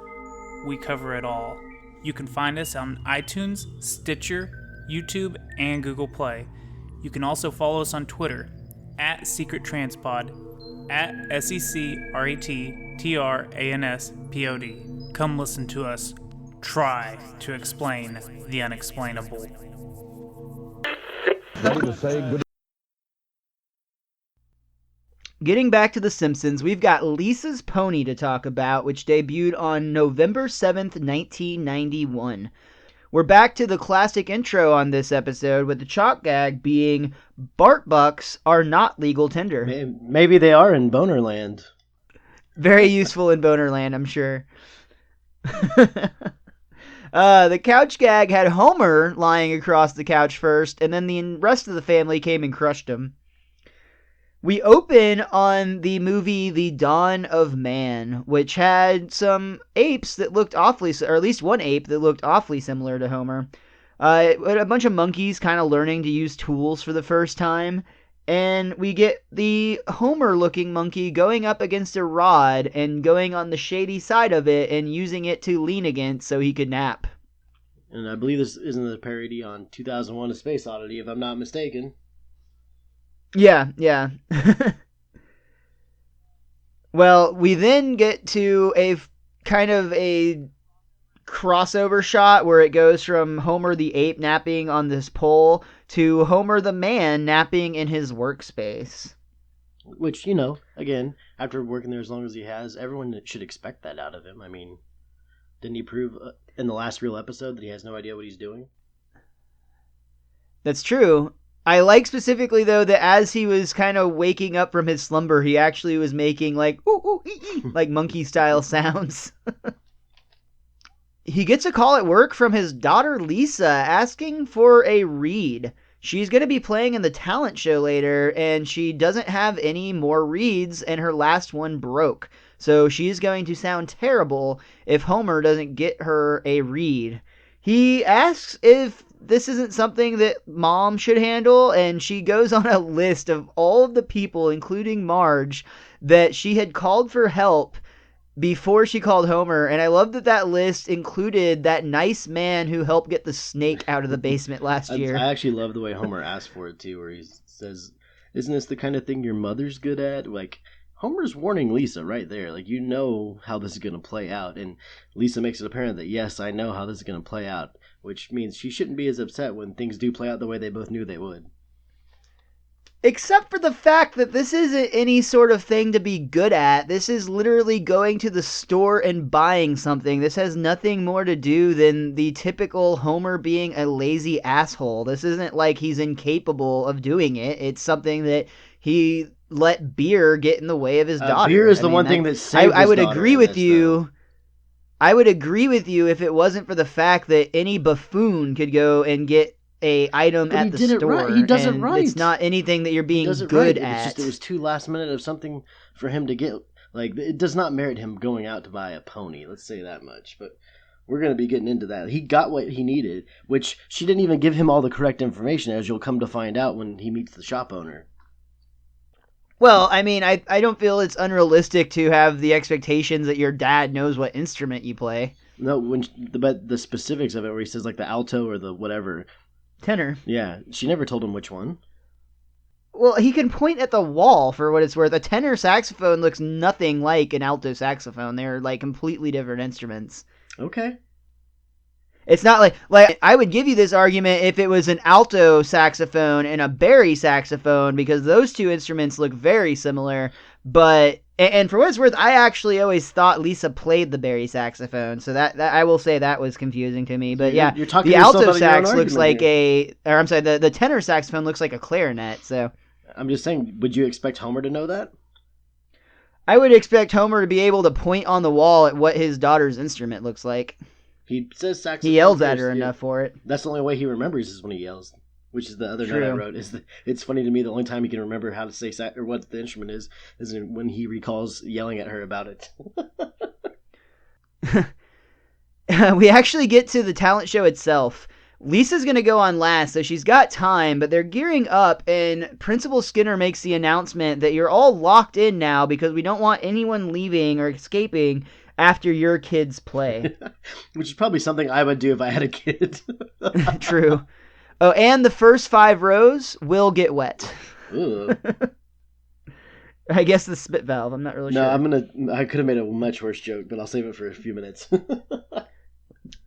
[SPEAKER 3] We cover it all. You can find us on iTunes, Stitcher, YouTube, and Google Play. You can also follow us on Twitter, @SecretTranspod, @SecretTranspod. Come listen to us try to explain the unexplainable.
[SPEAKER 1] Getting back to The Simpsons, we've got Lisa's Pony to talk about, which debuted on November 7th, 1991. We're back to the classic intro on this episode, with the chalk gag being Bart Bucks are not legal tender.
[SPEAKER 2] Maybe they are in Bonerland.
[SPEAKER 1] Very useful in Bonerland, I'm sure. The couch gag had Homer lying across the couch first, and then the rest of the family came and crushed him. We open on the movie The Dawn of Man, which had some apes that looked awfully, or at least one ape that looked awfully similar to Homer. A bunch of monkeys kind of learning to use tools for the first time. And we get the Homer-looking monkey going up against a rod and going on the shady side of it and using it to lean against so he could nap.
[SPEAKER 2] And I believe this isn't a parody on 2001: A Space Oddity, if I'm not mistaken.
[SPEAKER 1] Yeah. Well, we then get to a kind of a crossover shot where it goes from Homer the ape napping on this pole to Homer the man napping in his workspace.
[SPEAKER 2] Which, again, after working there as long as he has, everyone should expect that out of him. I mean, didn't he prove in the last real episode that he has no idea what he's doing?
[SPEAKER 1] That's true. I like specifically, though, that as he was kind of waking up from his slumber, he actually was making like, ooh, ooh, ee, ee, like monkey-style sounds. He gets a call at work from his daughter Lisa asking for a read. She's going to be playing in the talent show later, and she doesn't have any more reads, and her last one broke. So she's going to sound terrible if Homer doesn't get her a read. He asks if this isn't something that Mom should handle, and she goes on a list of all of the people, including Marge, that she had called for help before she called Homer. And I love that list included that nice man who helped get the snake out of the basement last year.
[SPEAKER 2] I actually love the way Homer asked for it too, where he says, "Isn't this the kind of thing your mother's good at?" Like, Homer's warning Lisa right there. Like, you know how this is going to play out. And Lisa makes it apparent that, yes, I know how this is going to play out, which means she shouldn't be as upset when things do play out the way they both knew they would.
[SPEAKER 1] Except for the fact that this isn't any sort of thing to be good at. This is literally going to the store and buying something. This has nothing more to do than the typical Homer being a lazy asshole. This isn't like he's incapable of doing it. It's something that he let beer get in the way of his daughter.
[SPEAKER 2] Beer is the one thing that saved
[SPEAKER 1] I would
[SPEAKER 2] his daughter
[SPEAKER 1] agree
[SPEAKER 2] in
[SPEAKER 1] with
[SPEAKER 2] this,
[SPEAKER 1] you.
[SPEAKER 2] though.
[SPEAKER 1] I would agree with you if it wasn't for the fact that any buffoon could go and get a item
[SPEAKER 2] But
[SPEAKER 1] at
[SPEAKER 2] he
[SPEAKER 1] the
[SPEAKER 2] did it
[SPEAKER 1] store.
[SPEAKER 2] right. He does it
[SPEAKER 1] and
[SPEAKER 2] right.
[SPEAKER 1] It's not anything that you're being
[SPEAKER 2] does it
[SPEAKER 1] good
[SPEAKER 2] right.
[SPEAKER 1] at.
[SPEAKER 2] It's just it was too last minute of something for him to get. Like, it does not merit him going out to buy a pony. Let's say that much. But we're going to be getting into that. He got what he needed, which she didn't even give him all the correct information, as you'll come to find out when he meets the shop owner.
[SPEAKER 1] Well, I mean, I don't feel it's unrealistic to have the expectations that your dad knows what instrument you play.
[SPEAKER 2] No, but the specifics of it, where he says like the alto or the whatever.
[SPEAKER 1] Tenor.
[SPEAKER 2] Yeah, she never told him which one.
[SPEAKER 1] Well, he can point at the wall for what it's worth. A tenor saxophone looks nothing like an alto saxophone. They're like completely different instruments.
[SPEAKER 2] Okay.
[SPEAKER 1] It's not like I would give you this argument if it was an alto saxophone and a bari saxophone, because those two instruments look very similar. But and for what it's worth, I actually always thought Lisa played the bari saxophone, so that I will say that was confusing to me. But yeah,
[SPEAKER 2] you're talking
[SPEAKER 1] the
[SPEAKER 2] yourself
[SPEAKER 1] alto
[SPEAKER 2] out of your own
[SPEAKER 1] sax looks
[SPEAKER 2] argument
[SPEAKER 1] like I'm sorry, the tenor saxophone looks like a clarinet. So
[SPEAKER 2] I'm just saying, would you expect Homer to know that?
[SPEAKER 1] I would expect Homer to be able to point on the wall at what his daughter's instrument looks like.
[SPEAKER 2] He says saxophone.
[SPEAKER 1] He yells
[SPEAKER 2] first,
[SPEAKER 1] at her enough for it.
[SPEAKER 2] That's the only way he remembers is when he yells. Which is the other
[SPEAKER 1] True.
[SPEAKER 2] note I wrote. It's funny to me, the only time he can remember how to say or what the instrument is when he recalls yelling at her about it.
[SPEAKER 1] We actually get to the talent show itself. Lisa's going to go on last, so she's got time, but they're gearing up, and Principal Skinner makes the announcement that you're all locked in now because we don't want anyone leaving or escaping after your kids play.
[SPEAKER 2] Which is probably something I would do if I had a kid.
[SPEAKER 1] True. Oh, and the first 5 rows will get wet.
[SPEAKER 2] Ooh.
[SPEAKER 1] I guess the spit valve. I'm not really sure.
[SPEAKER 2] No, I could have made a much worse joke, but I'll save it for a few minutes.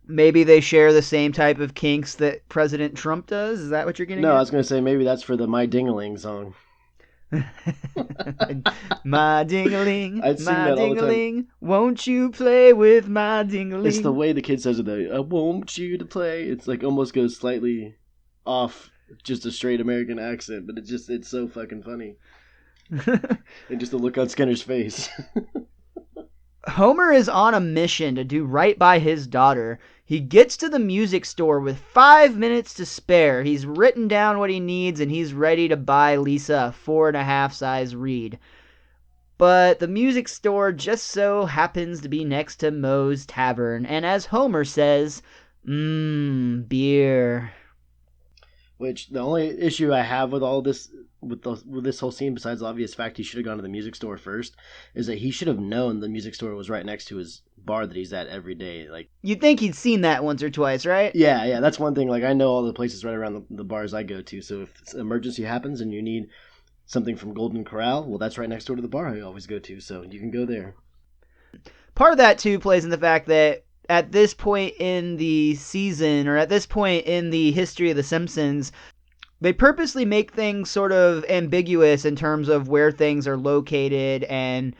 [SPEAKER 1] Maybe they share the same type of kinks that President Trump does? Is that what you're getting
[SPEAKER 2] No,
[SPEAKER 1] at?
[SPEAKER 2] I was going to say maybe that's for the My Ding-a-ling song.
[SPEAKER 1] My ding-a-ling,
[SPEAKER 2] I'd sing
[SPEAKER 1] my
[SPEAKER 2] that all the time.
[SPEAKER 1] ding-a-ling, won't you play with my ding-a-ling?
[SPEAKER 2] It's the way the kid says it, though. I want you to play. It's like almost goes slightly off just a straight American accent, but it's so fucking funny. And just the look on Skinner's face.
[SPEAKER 1] Homer is on a mission to do right by his daughter. He gets to the music store with 5 minutes to spare. He's written down what he needs, and he's ready to buy Lisa a 4.5 size reed. But the music store just so happens to be next to Moe's Tavern, and as Homer says, beer.
[SPEAKER 2] Which, the only issue I have with all this with this whole scene, besides the obvious fact he should have gone to the music store first, is that he should have known the music store was right next to his bar that he's at every day. Like,
[SPEAKER 1] You'd think he'd seen that once or twice, right?
[SPEAKER 2] yeah, that's one thing. Like, I know all the places right around the bars I go to, so if an emergency happens and you need something from Golden Corral, well, that's right next door to the bar I always go to, so you can go there.
[SPEAKER 1] Part of that, too, plays in the fact that at this point in the season, or at this point in the history of The Simpsons, they purposely make things sort of ambiguous in terms of where things are located and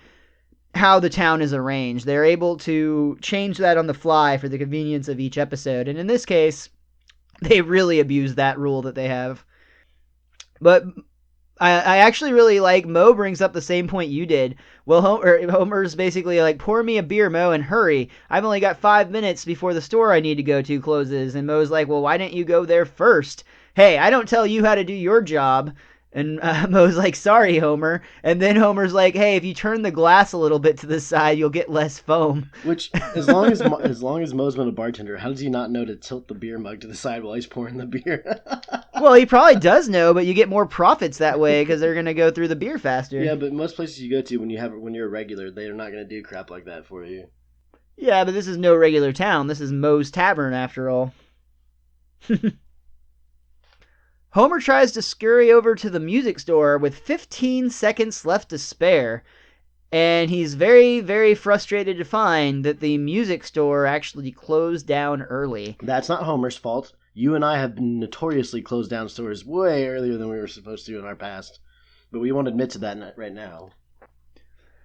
[SPEAKER 1] how the town is arranged. They're able to change that on the fly for the convenience of each episode. And in this case, they really abuse that rule that they have. But I actually really like Mo brings up the same point you did. Well, Homer's basically like, pour me a beer, Mo, and hurry. I've only got 5 minutes before the store I need to go to closes. And Mo's like, well, why didn't you go there first? Hey, I don't tell you how to do your job. And Mo's like, sorry, Homer. And then Homer's like, hey, if you turn the glass a little bit to the side, you'll get less foam.
[SPEAKER 2] Which, as long as Mo's been a bartender, how does he not know to tilt the beer mug to the side while he's pouring the beer?
[SPEAKER 1] Well, he probably does know, but you get more profits that way because they're going to go through the beer faster.
[SPEAKER 2] Yeah, but most places you go to when you're a regular, they're not going to do crap like that for you.
[SPEAKER 1] Yeah, but this is no regular town. This is Moe's Tavern, after all. Homer tries to scurry over to the music store with 15 seconds left to spare, and he's very, very frustrated to find that the music store actually closed down early.
[SPEAKER 2] That's not Homer's fault. You and I have been notoriously closed down stores way earlier than we were supposed to in our past, but we won't admit to that right now.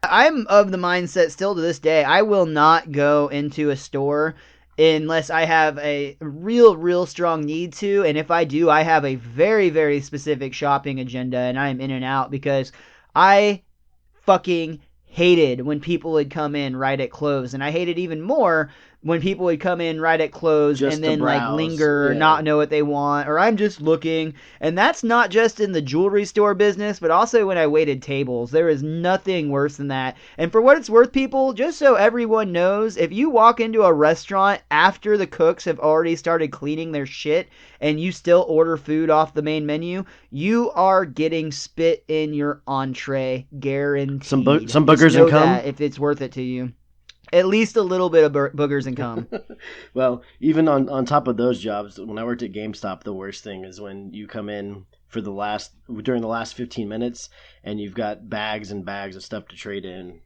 [SPEAKER 1] I'm of the mindset still to this day, I will not go into a store unless I have a real strong need to, and if I do, I have a very, very specific shopping agenda, and I am in and out, because I fucking hated when people would come in right at close, and I hated even more when people would come in right at close
[SPEAKER 2] Just
[SPEAKER 1] and
[SPEAKER 2] to
[SPEAKER 1] then
[SPEAKER 2] browse.
[SPEAKER 1] like linger or
[SPEAKER 2] Yeah.
[SPEAKER 1] not know what they want, or I'm just looking. And that's not just in the jewelry store business, but also when I waited tables. There is nothing worse than that. And for what it's worth, people, just so everyone knows, if you walk into a restaurant after the cooks have already started cleaning their shit and you still order food off the main menu, you are getting spit in your entree, guaranteed.
[SPEAKER 2] Some boogers
[SPEAKER 1] Just
[SPEAKER 2] and
[SPEAKER 1] know
[SPEAKER 2] cum?
[SPEAKER 1] that if it's worth it to you. At least a little bit of boogers and cum.
[SPEAKER 2] Well, even on top of those jobs, when I worked at GameStop, the worst thing is when you come in during the last 15 minutes and you've got bags and bags of stuff to trade in.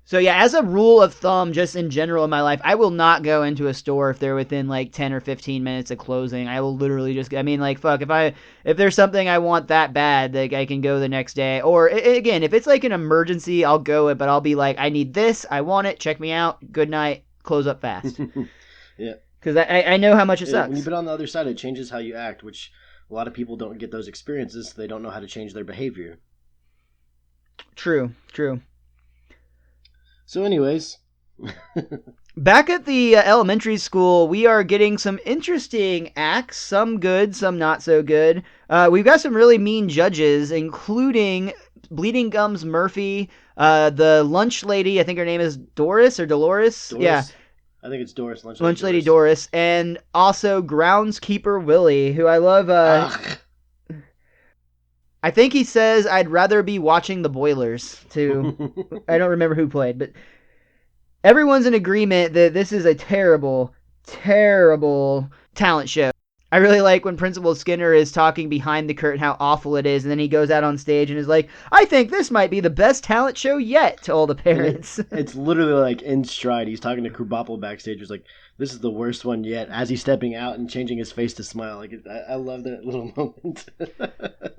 [SPEAKER 1] So yeah, as a rule of thumb, just in general in my life, I will not go into a store if they're within like 10 or 15 minutes of closing. I will literally just, fuck, if there's something I want that bad, like I can go the next day. Or again, if it's like an emergency, I'll go, but I'll be like, I need this, I want it, check me out, good night, close up fast.
[SPEAKER 2] Yeah.
[SPEAKER 1] Because I know how much it sucks.
[SPEAKER 2] When you've been on the other side, it changes how you act, which a lot of people don't get those experiences, so they don't know how to change their behavior.
[SPEAKER 1] True.
[SPEAKER 2] So anyways...
[SPEAKER 1] Back at the elementary school, we are getting some interesting acts, some good, some not so good. We've got some really mean judges, including Bleeding Gums Murphy, the lunch lady, I think her name is Doris or Dolores?
[SPEAKER 2] Doris?
[SPEAKER 1] Yeah.
[SPEAKER 2] I think it's Doris.
[SPEAKER 1] Lunch lady Doris. And also Groundskeeper Willie, who I love. I think he says, I'd rather be watching the boilers, too. I don't remember who played, but everyone's in agreement that this is a terrible, terrible talent show. I really like when Principal Skinner is talking behind the curtain how awful it is, and then he goes out on stage and is like, I think this might be the best talent show yet, to all the parents.
[SPEAKER 2] It's literally like in stride. He's talking to Krabappel backstage. He's like, this is the worst one yet, as he's stepping out and changing his face to smile. Like, I love that little moment.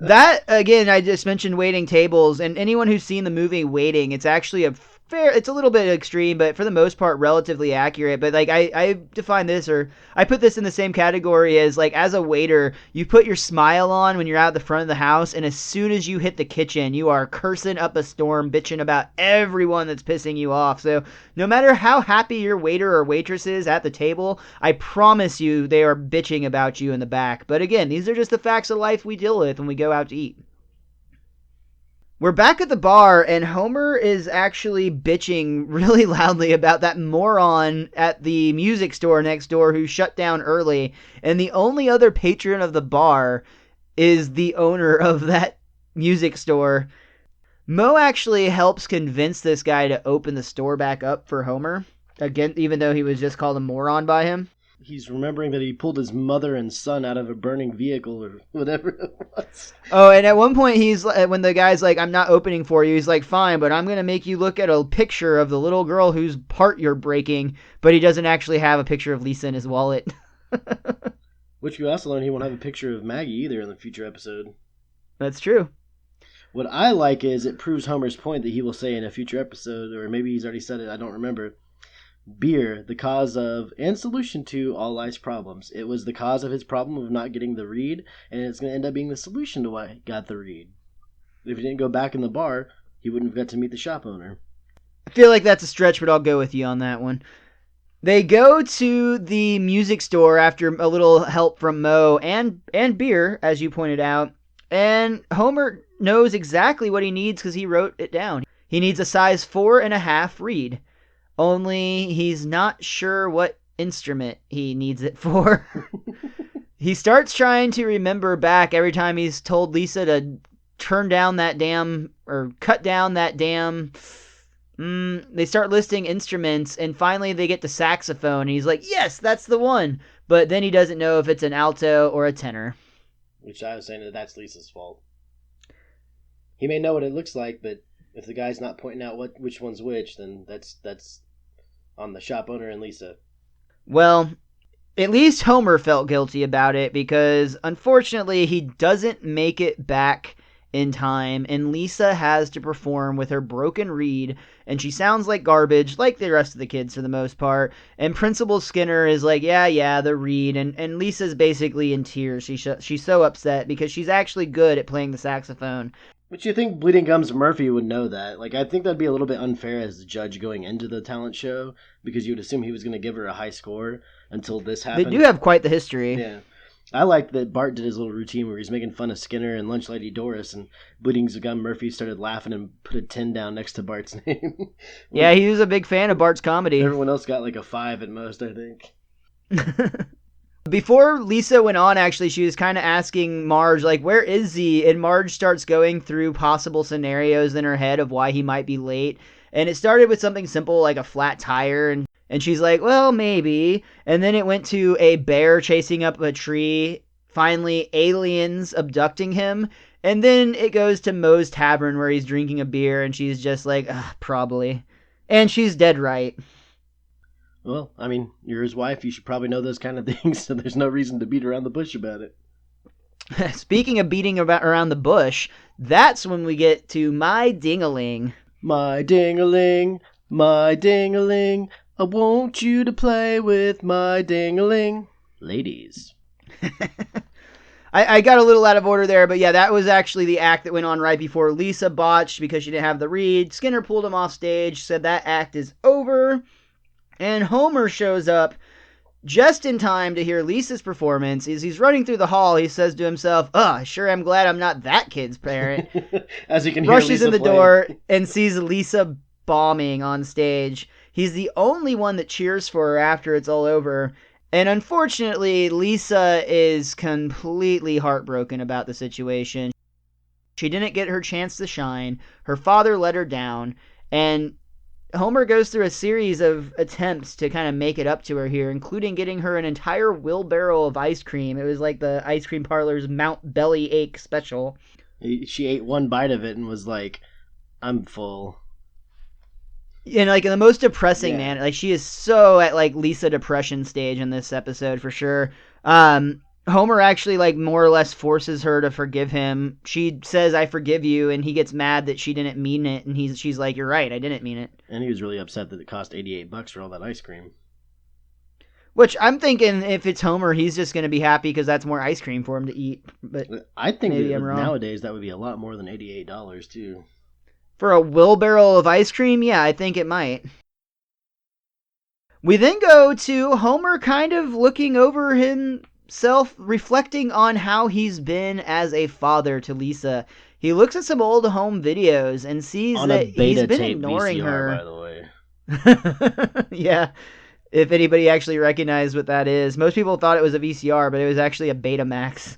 [SPEAKER 1] That, again, I just mentioned Waiting Tables, and anyone who's seen the movie Waiting, it's actually it's a little bit extreme, but for the most part, relatively accurate. But like, I define this, or I put this in the same category as like, as a waiter, you put your smile on when you're out the front of the house, and as soon as you hit the kitchen, you are cursing up a storm, bitching about everyone that's pissing you off. So no matter how happy your waiter or waitress is at the table, I promise you they are bitching about you in the back. But again, these are just the facts of life we deal with when we go out to eat. We're back at the bar, and Homer is actually bitching really loudly about that moron at the music store next door who shut down early, and the only other patron of the bar is the owner of that music store. Moe actually helps convince this guy to open the store back up for Homer, again, even though he was just called a moron by him.
[SPEAKER 2] He's remembering that he pulled his mother and son out of a burning vehicle or whatever it was.
[SPEAKER 1] Oh, and at one point, when the guy's like, I'm not opening for you, he's like, fine, but I'm going to make you look at a picture of the little girl whose part you're breaking, but he doesn't actually have a picture of Lisa in his wallet.
[SPEAKER 2] Which we also learned he won't have a picture of Maggie either in the future episode.
[SPEAKER 1] That's true.
[SPEAKER 2] What I like is it proves Homer's point that he will say in a future episode, or maybe he's already said it, I don't remember. Beer, the cause of and solution to all life's problems. It was the cause of his problem of not getting the read, and it's going to end up being the solution to why he got the read. If he didn't go back in the bar, he wouldn't have got to meet the shop owner.
[SPEAKER 1] I feel like that's a stretch, but I'll go with you on that one. They go to the music store after a little help from Moe and beer, as you pointed out, and Homer knows exactly what he needs because he wrote it down. He needs a size 4.5 reed. Only he's not sure what instrument he needs it for. He starts trying to remember back every time he's told Lisa to turn down that damn, or cut down that damn. They start listing instruments, and finally they get to saxophone, and he's like, yes, that's the one. But then he doesn't know if it's an alto or a tenor.
[SPEAKER 2] Which I was saying that that's Lisa's fault. He may know what it looks like, but if the guy's not pointing out which one's which, then that's on the shop owner and Lisa.
[SPEAKER 1] Well, at least Homer felt guilty about it because, unfortunately, he doesn't make it back in time, and Lisa has to perform with her broken reed, and she sounds like garbage, like the rest of the kids for the most part, and Principal Skinner is like, yeah, the reed, and Lisa's basically in tears. She's so upset because she's actually good at playing the saxophone.
[SPEAKER 2] But you think Bleeding Gums Murphy would know that? Like, I think that'd be a little bit unfair as the judge going into the talent show, because you would assume he was going to give her a high score until this happened.
[SPEAKER 1] They do have quite the history.
[SPEAKER 2] Yeah. I liked that Bart did his little routine where he's making fun of Skinner and Lunch Lady Doris, and Bleeding Gum Murphy started laughing and put a 10 down next to Bart's name.
[SPEAKER 1] Yeah, he was a big fan of Bart's comedy.
[SPEAKER 2] Everyone else got like a 5 at most, I think.
[SPEAKER 1] Before Lisa went on, actually, she was kind of asking Marge, like, where is he? And Marge starts going through possible scenarios in her head of why he might be late. And it started with something simple like a flat tire, and she's like, well, maybe. And then it went to a bear chasing up a tree, finally aliens abducting him, and then it goes to Moe's Tavern where he's drinking a beer, and she's just like, probably. And she's dead right.
[SPEAKER 2] Well, I mean, you're his wife, you should probably know those kind of things, so there's no reason to beat around the bush about it.
[SPEAKER 1] Speaking of beating around the bush, that's when we get to My Ding-a-ling.
[SPEAKER 2] My ding-a-ling, my ding-a-ling, I want you to play with my ding-a-ling. Ladies.
[SPEAKER 1] I got a little out of order there, but yeah, that was actually the act that went on right before Lisa botched because she didn't have the reed. Skinner pulled him off stage, said that act is over. And Homer shows up just in time to hear Lisa's performance. As he's running through the hall, he says to himself, I sure am glad I'm not that kid's parent.
[SPEAKER 2] As he can hear
[SPEAKER 1] Rushes
[SPEAKER 2] Lisa
[SPEAKER 1] in the
[SPEAKER 2] playing.
[SPEAKER 1] door and sees Lisa bombing on stage. He's the only one that cheers for her after it's all over. And unfortunately, Lisa is completely heartbroken about the situation. She didn't get her chance to shine. Her father let her down. And Homer goes through a series of attempts to kind of make it up to her here, including getting her an entire wheelbarrow of ice cream. It was like the ice cream parlor's Mount Belly Ache special.
[SPEAKER 2] She ate one bite of it and was like, I'm full.
[SPEAKER 1] And like in the most depressing manner, like she is so at like Lisa depression stage in this episode for sure. Homer actually like more or less forces her to forgive him. She says, I forgive you, and he gets mad that she didn't mean it, and she's like, you're right, I didn't mean it.
[SPEAKER 2] And he was really upset that it cost $88 for all that ice cream.
[SPEAKER 1] Which I'm thinking if it's Homer, he's just going to be happy because that's more ice cream for him to eat. But
[SPEAKER 2] I think
[SPEAKER 1] maybe I'm wrong.
[SPEAKER 2] Nowadays that would be a lot more than $88 too.
[SPEAKER 1] For a wheelbarrow of ice cream, yeah, I think it might. We then go to Homer kind of looking over himself, reflecting on how he's been as a father to Lisa. He looks at some old home videos and sees
[SPEAKER 2] on
[SPEAKER 1] that
[SPEAKER 2] a beta
[SPEAKER 1] he's been
[SPEAKER 2] tape
[SPEAKER 1] ignoring
[SPEAKER 2] VCR,
[SPEAKER 1] her.
[SPEAKER 2] By the way.
[SPEAKER 1] Yeah, if anybody actually recognized what that is. Most people thought it was a VCR, but it was actually a Betamax.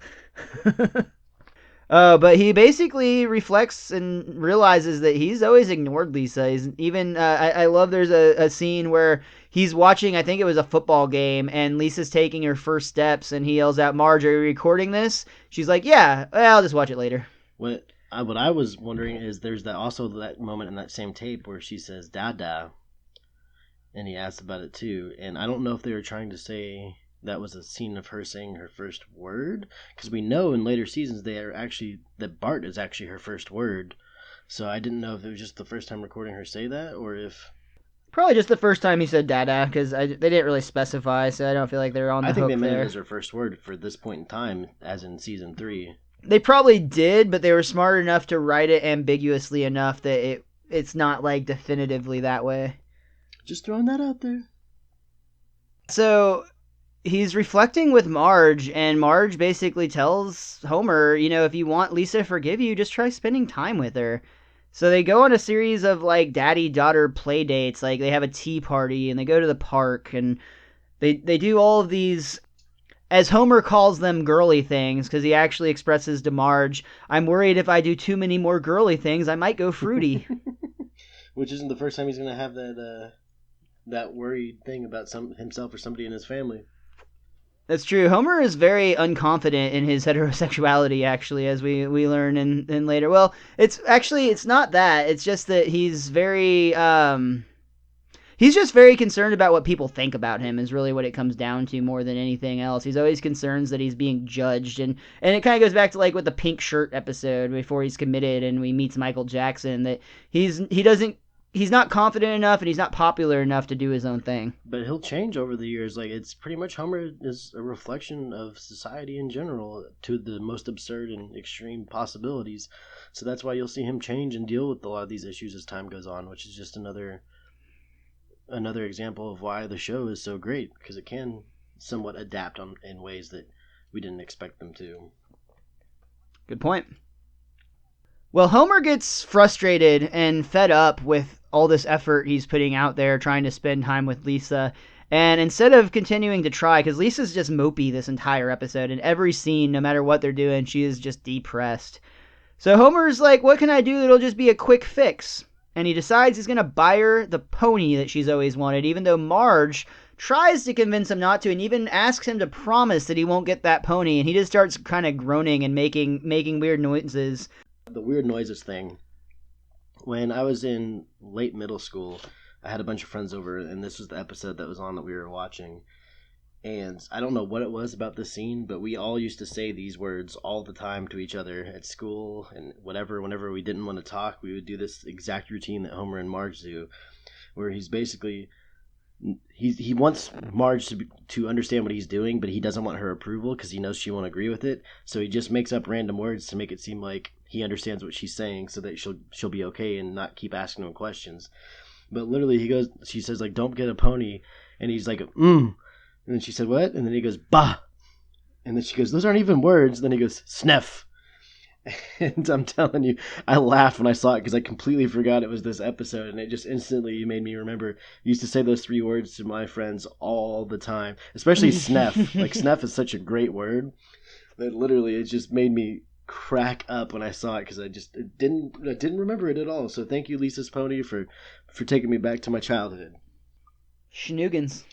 [SPEAKER 1] But he basically reflects and realizes that he's always ignored Lisa. He's even I love there's a scene where he's watching, I think it was a football game, and Lisa's taking her first steps, and he yells out, "Marge, are you recording this?" She's like, "Yeah, well, I'll just watch it later."
[SPEAKER 2] What I was wondering is there's also that moment in that same tape where she says "Dada," and he asks about it too. And I don't know if they were trying to say that was a scene of her saying her first word, because we know in later seasons that Bart is actually her first word. So I didn't know if it was just the first time recording her say that, or if
[SPEAKER 1] Probably just the first time he said "dada," because they didn't really specify, so I don't feel like they're on the
[SPEAKER 2] I think
[SPEAKER 1] hook
[SPEAKER 2] they meant
[SPEAKER 1] there.
[SPEAKER 2] it as her first word for this point in time, as in season 3.
[SPEAKER 1] They probably did, but they were smart enough to write it ambiguously enough that it's not like definitively that way.
[SPEAKER 2] Just throwing that out there.
[SPEAKER 1] So he's reflecting with Marge, and Marge basically tells Homer, if you want Lisa to forgive you, just try spending time with her. So they go on a series of like daddy-daughter play dates. Like they have a tea party and they go to the park, and they do all of these, as Homer calls them, girly things, because he actually expresses to Marge, "I'm worried if I do too many more girly things, I might go fruity."
[SPEAKER 2] Which isn't the first time he's going to have that worried thing about himself or somebody in his family.
[SPEAKER 1] That's true. Homer is very unconfident in his heterosexuality, actually, as we learn in later. Well, it's not that. It's just that he's just very concerned about what people think about him is really what it comes down to more than anything else. He's always concerned that he's being judged. And it kind of goes back to like with the pink shirt episode before he's committed and we meets Michael Jackson, that he's not confident enough and he's not popular enough to do his own thing.
[SPEAKER 2] But he'll change over the years. Like, it's pretty much Homer is a reflection of society in general to the most absurd and extreme possibilities. So that's why you'll see him change and deal with a lot of these issues as time goes on, which is just another example of why the show is so great, because it can somewhat adapt in ways that we didn't expect them to.
[SPEAKER 1] Good point. Well, Homer gets frustrated and fed up with all this effort he's putting out there trying to spend time with Lisa, and instead of continuing to try, because Lisa's just mopey this entire episode, in every scene, no matter what they're doing, she is just depressed. So Homer's like, what can I do that'll just be a quick fix? And he decides he's going to buy her the pony that she's always wanted, even though Marge tries to convince him not to and even asks him to promise that he won't get that pony, and he just starts kind of groaning and making weird noises.
[SPEAKER 2] The weird noises thing. When I was in late middle school, I had a bunch of friends over, and this was the episode that was on that we were watching. And I don't know what it was about the scene, but we all used to say these words all the time to each other at school and whatever. Whenever we didn't want to talk, we would do this exact routine that Homer and Marge do, where he's basically he wants Marge to understand what he's doing, but he doesn't want her approval because he knows she won't agree with it. So he just makes up random words to make it seem like he understands what she's saying, so that she'll be okay and not keep asking him questions. But literally, she says like, "Don't get a pony," and he's like, And then she said, "What?" And then he goes, "Bah." And then she goes, "Those aren't even words." And then he goes, "Sniff." And I'm telling you, I laughed when I saw it because I completely forgot it was this episode. And it just instantly made me remember. I used to say those 3 words to my friends all the time, especially sniff. Like, sniff is such a great word that literally it just made me crack up when I saw it because I didn't remember it at all. So thank you, Lisa's Pony, for taking me back to my childhood.
[SPEAKER 1] Schnoogans.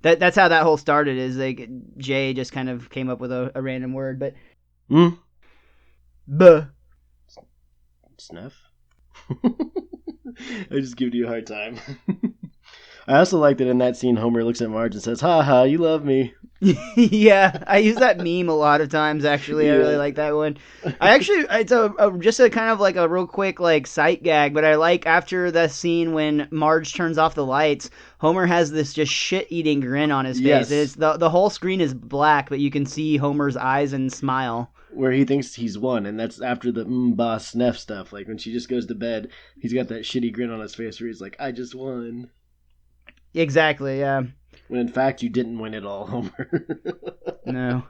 [SPEAKER 1] That's how that whole started, is like Jay just kind of came up with a random word, but buh.
[SPEAKER 2] Snuff. I just giving you a hard time. I also like that in that scene Homer looks at Marge and says, "Ha ha, you love me."
[SPEAKER 1] Yeah, I use that meme a lot of times, actually. I really like that one. It's just a kind of like a real quick like sight gag, but I like after the scene when Marge turns off the lights, Homer has this just shit-eating grin on his face.
[SPEAKER 2] Yes.
[SPEAKER 1] It's the whole screen is black, but you can see Homer's eyes and smile.
[SPEAKER 2] Where he thinks he's won, and that's after the bah sniff stuff. Like when she just goes to bed, he's got that shitty grin on his face where he's like, "I just won."
[SPEAKER 1] Exactly, yeah.
[SPEAKER 2] When in fact you didn't win it all, Homer.
[SPEAKER 1] No.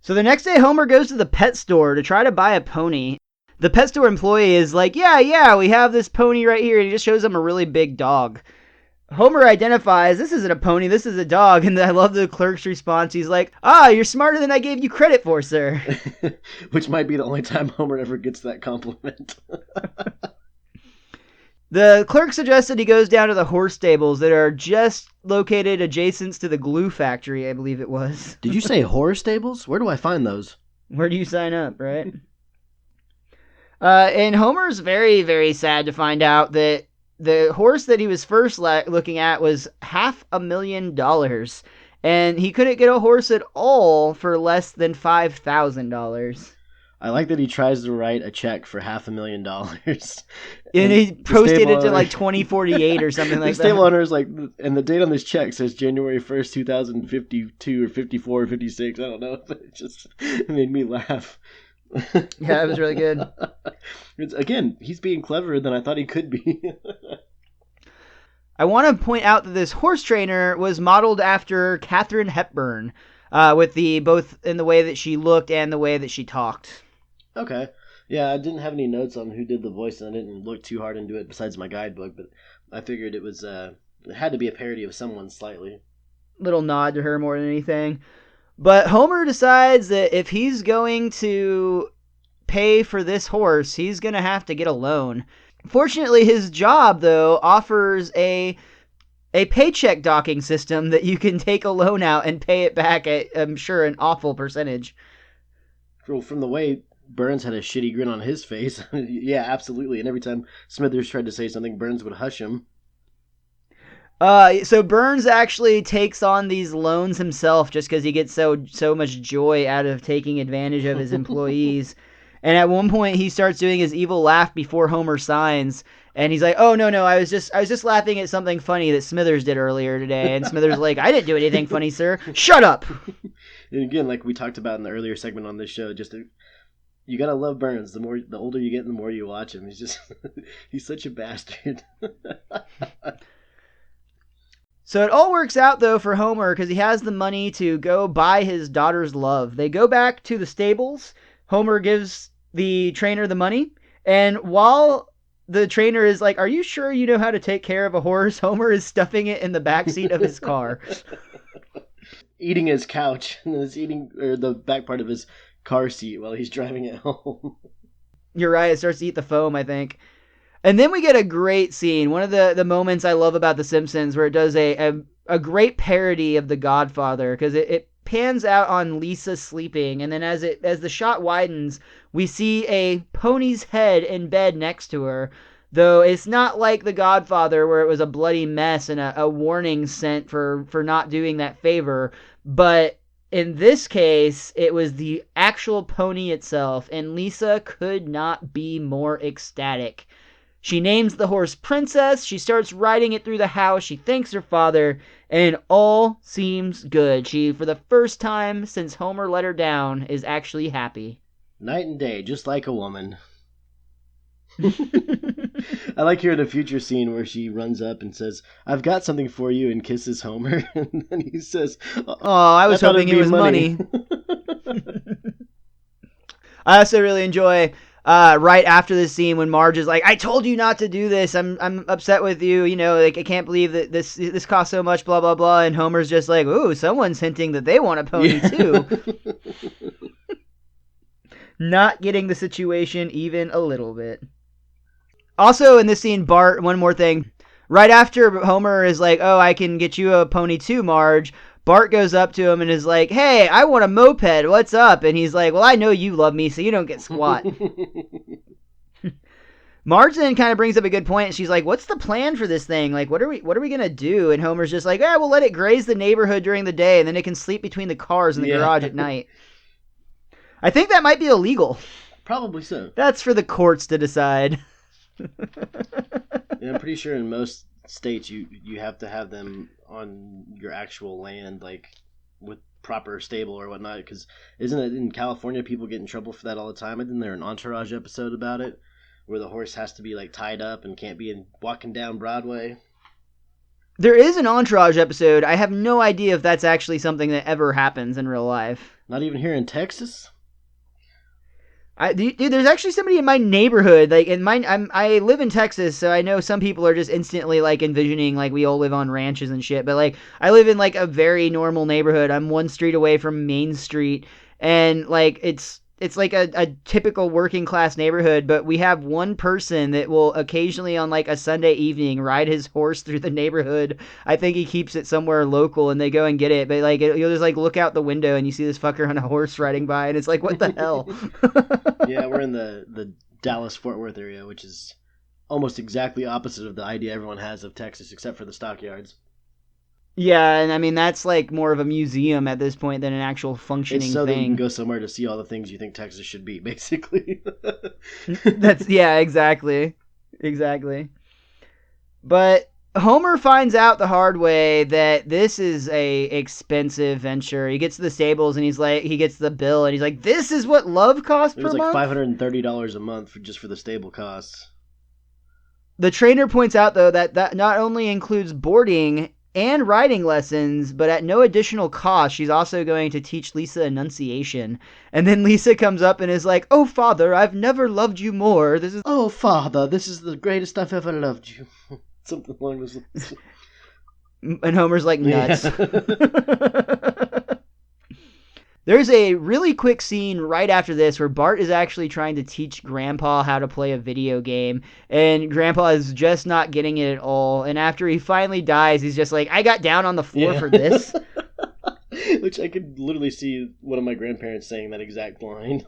[SPEAKER 1] So the next day, Homer goes to the pet store to try to buy a pony. The pet store employee is like, yeah, we have this pony right here. And he just shows him a really big dog. Homer identifies, this isn't a pony, this is a dog, and I love the clerk's response. He's like, you're smarter than I gave you credit for, sir.
[SPEAKER 2] Which might be the only time Homer ever gets that compliment.
[SPEAKER 1] The clerk suggested he goes down to the horse stables that are just located adjacent to the glue factory, I believe it was.
[SPEAKER 2] Did you say horror stables? Where do I find those?
[SPEAKER 1] Where do you sign up, right? And Homer's very, very sad to find out that the horse that he was first looking at was $500,000, and he couldn't get a horse at all for less than $5,000.
[SPEAKER 2] I like that he tries to write a check for $500,000.
[SPEAKER 1] And he posted it to like 2048 or something like
[SPEAKER 2] the
[SPEAKER 1] that.
[SPEAKER 2] stable owner is like, and the date on this check says January 1st, 2052 or 54 or 56. I don't know. It made me laugh.
[SPEAKER 1] Yeah, it was really good.
[SPEAKER 2] Again, he's being cleverer than I thought he could be.
[SPEAKER 1] I want to point out that this horse trainer was modeled after Katharine Hepburn, with both in the way that she looked and the way that she talked.
[SPEAKER 2] Okay. Yeah, I didn't have any notes on who did the voice, and I didn't look too hard into it besides my guidebook, but I figured it was it had to be a parody of someone slightly.
[SPEAKER 1] Little nod to her more than anything. But Homer decides that if he's going to pay for this horse, he's going to have to get a loan. Fortunately, his job, though, offers a paycheck docking system that you can take a loan out and pay it back at, I'm sure, an awful percentage.
[SPEAKER 2] From the way Burns had a shitty grin on his face, yeah, absolutely. And every time Smithers tried to say something, Burns would hush him.
[SPEAKER 1] So Burns actually takes on these loans himself just because he gets so much joy out of taking advantage of his employees. And at one point, he starts doing his evil laugh before Homer signs, and he's like, "Oh no, I was just laughing at something funny that Smithers did earlier today." And Smithers is like, "I didn't do anything funny, sir. Shut up."
[SPEAKER 2] And again, like we talked about in the earlier segment on this show, you gotta love Burns. The older you get, the more you watch him. He's such a bastard.
[SPEAKER 1] So it all works out, though, for Homer because he has the money to go buy his daughter's love. They go back to the stables. Homer gives the trainer the money. And while the trainer is like, "Are you sure you know how to take care of a horse?" Homer is stuffing it in the backseat of his car.
[SPEAKER 2] Eating his couch. And then the back part of his car seat while he's driving it home.
[SPEAKER 1] You're right. It starts to eat the foam, I think. And then we get a great scene. One of the moments I love about The Simpsons where it does a great parody of The Godfather because it pans out on Lisa sleeping, and then as the shot widens, we see a pony's head in bed next to her. Though it's not like The Godfather where it was a bloody mess and a warning sent for not doing that favor, but in this case, it was the actual pony itself, and Lisa could not be more ecstatic. She names the horse Princess, she starts riding it through the house, she thanks her father, and all seems good. She, for the first time since Homer let her down, is actually happy.
[SPEAKER 2] Night and day, just like a woman. I like hearing a future scene where she runs up and says, "I've got something for you," and kisses Homer. And then he says,
[SPEAKER 1] "Oh, I was hoping it was money." I also really enjoy right after this scene when Marge is like, "I told you not to do this. I'm upset with you. You know, like I can't believe that this costs so much. Blah blah blah." And Homer's just like, "Ooh, someone's hinting that they want a pony too." Not getting the situation even a little bit. Also in this scene, Bart, one more thing. Right after Homer is like, "Oh, I can get you a pony too, Marge," Bart goes up to him and is like, "Hey, I want a moped. What's up?" And he's like, "Well, I know you love me, so you don't get squat." Marge then kind of brings up a good point. She's like, "What's the plan for this thing? Like, what are we gonna do?" And Homer's just like, "Yeah, we'll let it graze the neighborhood during the day, and then it can sleep between the cars in the garage at night." I think that might be illegal.
[SPEAKER 2] Probably so.
[SPEAKER 1] That's for the courts to decide.
[SPEAKER 2] Yeah, I'm pretty sure in most states you have to have them on your actual land, like with proper stable or whatnot. Because isn't it in California people get in trouble for that all the time? Isn't there an Entourage episode about it where the horse has to be like tied up and can't be walking down Broadway?
[SPEAKER 1] There is an Entourage episode. I have no idea if that's actually something that ever happens in real life.
[SPEAKER 2] Not even here in Texas?
[SPEAKER 1] Dude, there's actually somebody in my neighborhood. Like I live in Texas, so I know some people are just instantly like envisioning like we all live on ranches and shit. But like I live in like a very normal neighborhood. I'm one street away from Main Street, and like it's like a typical working class neighborhood. But we have one person that will occasionally on like a Sunday evening ride his horse through the neighborhood. I think he keeps it somewhere local, and they go and get it. But like you'll just like look out the window and you see this fucker on a horse riding by, and it's like, what the hell?
[SPEAKER 2] Yeah, we're in the Dallas-Fort Worth area, which is almost exactly opposite of the idea everyone has of Texas, except for the stockyards.
[SPEAKER 1] Yeah, and I mean that's like more of a museum at this point than an actual functioning
[SPEAKER 2] It's so that you
[SPEAKER 1] thing.
[SPEAKER 2] can go somewhere to see all the things you think Texas should be, basically.
[SPEAKER 1] Exactly. But Homer finds out the hard way that this is a expensive venture. He gets to the stables and he gets the bill and he's like, "This is what love costs
[SPEAKER 2] It
[SPEAKER 1] per
[SPEAKER 2] was like
[SPEAKER 1] month?"
[SPEAKER 2] $530 a month just for the stable costs.
[SPEAKER 1] The trainer points out though that not only includes boarding and riding lessons, but at no additional cost, she's also going to teach Lisa enunciation. And then Lisa comes up and is like, "Oh, father, I've never loved you more. This is..."
[SPEAKER 2] Oh, father, this is the greatest I've ever loved you. Something along those lines.
[SPEAKER 1] And Homer's like, nuts.
[SPEAKER 2] Yeah.
[SPEAKER 1] There's a really quick scene right after this where Bart is actually trying to teach Grandpa how to play a video game, and Grandpa is just not getting it at all. And after he finally dies, he's just like, "I got down on the floor for this."
[SPEAKER 2] Which I could literally see one of my grandparents saying that exact line.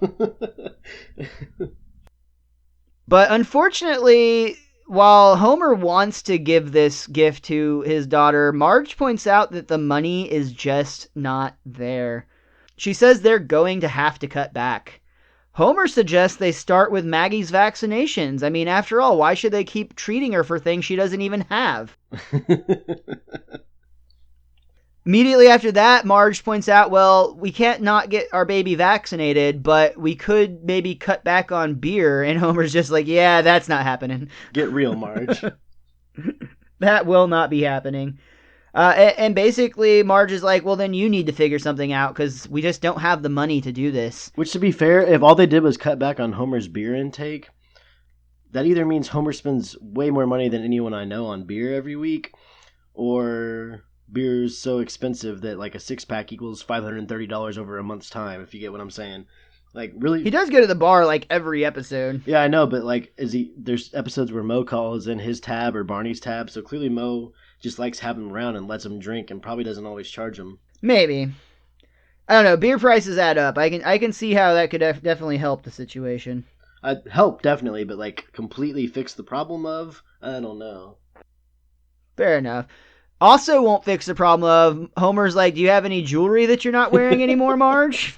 [SPEAKER 1] But unfortunately, while Homer wants to give this gift to his daughter, Marge points out that the money is just not there. She says they're going to have to cut back. Homer suggests they start with Maggie's vaccinations. I mean, after all, why should they keep treating her for things she doesn't even have? Immediately after that, Marge points out, well, we can't not get our baby vaccinated, but we could maybe cut back on beer. And Homer's just like, yeah, that's not happening.
[SPEAKER 2] Get real, Marge.
[SPEAKER 1] That will not be happening. And basically, Marge is like, well, then you need to figure something out because we just don't have the money to do this.
[SPEAKER 2] Which, to be fair, if all they did was cut back on Homer's beer intake, that either means Homer spends way more money than anyone I know on beer every week, or beer's so expensive that like a six-pack equals $530 over a month's time, if you get what I'm saying. Like, really?
[SPEAKER 1] He does go to the bar like every episode.
[SPEAKER 2] Yeah, I know, but like, there's episodes where Moe calls in his tab or Barney's tab, so clearly Moe just likes having him around and lets him drink and probably doesn't always charge him.
[SPEAKER 1] Maybe. I don't know. Beer prices add up. I can see how that could definitely help the situation.
[SPEAKER 2] Help, definitely, but like completely fix the problem of? I don't know.
[SPEAKER 1] Fair enough. Also won't fix the problem of Homer's like, do you have any jewelry that you're not wearing anymore, Marge?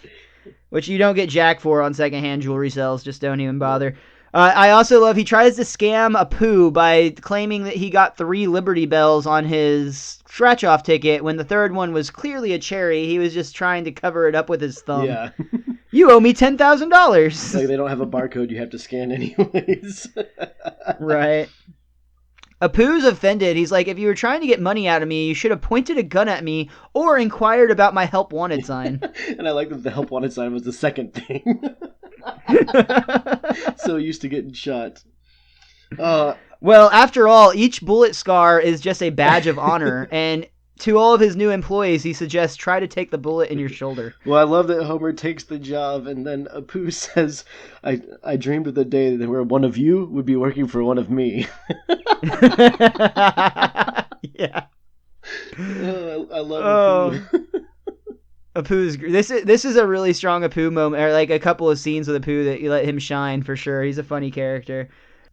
[SPEAKER 1] Which you don't get jack for on secondhand jewelry sales. Just don't even bother. I also love he tries to scam Apu by claiming that he got 3 Liberty Bells on his scratch-off ticket when the third one was clearly a cherry. He was just trying to cover it up with his thumb.
[SPEAKER 2] Yeah.
[SPEAKER 1] You owe me $10,000.
[SPEAKER 2] Like they don't have a barcode you have to scan anyways.
[SPEAKER 1] Right. Apu's offended. He's like, if you were trying to get money out of me, you should have pointed a gun at me or inquired about my help wanted sign.
[SPEAKER 2] And I like that the help wanted sign was the second thing. So used to getting shot.
[SPEAKER 1] Well, after all, each bullet scar is just a badge of honor, and to all of his new employees, he suggests try to take the bullet in your shoulder.
[SPEAKER 2] Well, I love that Homer takes the job, and then Apu says, I dreamed of the day that where one of you would be working for one of me.
[SPEAKER 1] Yeah.
[SPEAKER 2] I love Apu.
[SPEAKER 1] Apu's this is a really strong Apu moment, or like a couple of scenes with Apu that you let him shine for sure. He's a funny character.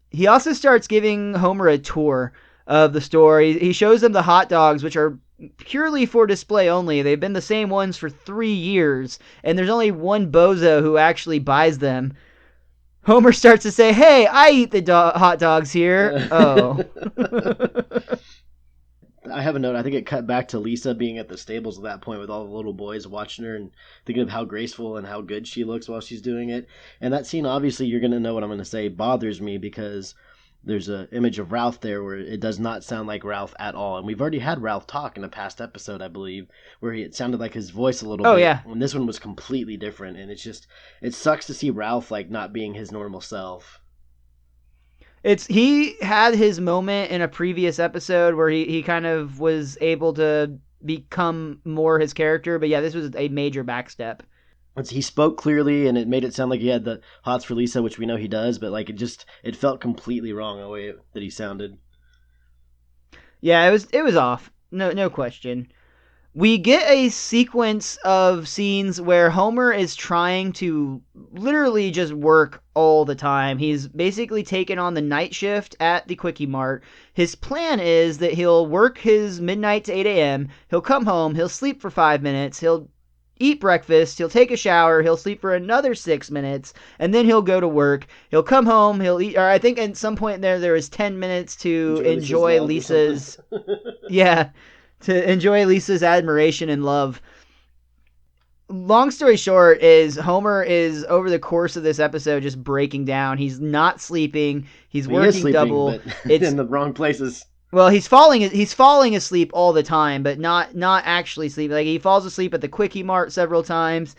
[SPEAKER 1] He also starts giving Homer a tour of the store. He shows them the hot dogs, which are purely for display only. They've been the same ones for 3 years, and there's only one bozo who actually buys them. Homer starts to say, hey, I eat the hot dogs here. Oh.
[SPEAKER 2] I have a note. I think it cut back to Lisa being at the stables at that point with all the little boys watching her and thinking of how graceful and how good she looks while she's doing it. And that scene, obviously, you're going to know what I'm going to say, bothers me because there's an image of Ralph there where it does not sound like Ralph at all. And we've already had Ralph talk in a past episode, I believe, where it sounded like his voice a little bit.
[SPEAKER 1] Yeah.
[SPEAKER 2] And this one was completely different. And it sucks to see Ralph like not being his normal self.
[SPEAKER 1] He had his moment in a previous episode where he kind of was able to become more his character. But yeah, this was a major backstep.
[SPEAKER 2] He spoke clearly, and it made it sound like he had the hots for Lisa, which we know he does, but like it felt completely wrong the way that he sounded.
[SPEAKER 1] Yeah, it was off. No question. We get a sequence of scenes where Homer is trying to literally just work all the time. He's basically taken on the night shift at the Quickie Mart. His plan is that he'll work his midnight to 8 a.m., he'll come home, he'll sleep for 5 minutes, he'll eat breakfast, he'll take a shower, he'll sleep for another 6 minutes, and then he'll go to work. He'll come home, he'll eat, or I think at some point there was 10 minutes to enjoy Lisa's yeah, to enjoy Lisa's admiration and love. Long story short is Homer is, over the course of this episode, just breaking down. He's not sleeping, he's working double.
[SPEAKER 2] But it's in the wrong places.
[SPEAKER 1] Well, he's falling asleep all the time, but not actually sleeping. Like, he falls asleep at the Quickie Mart several times.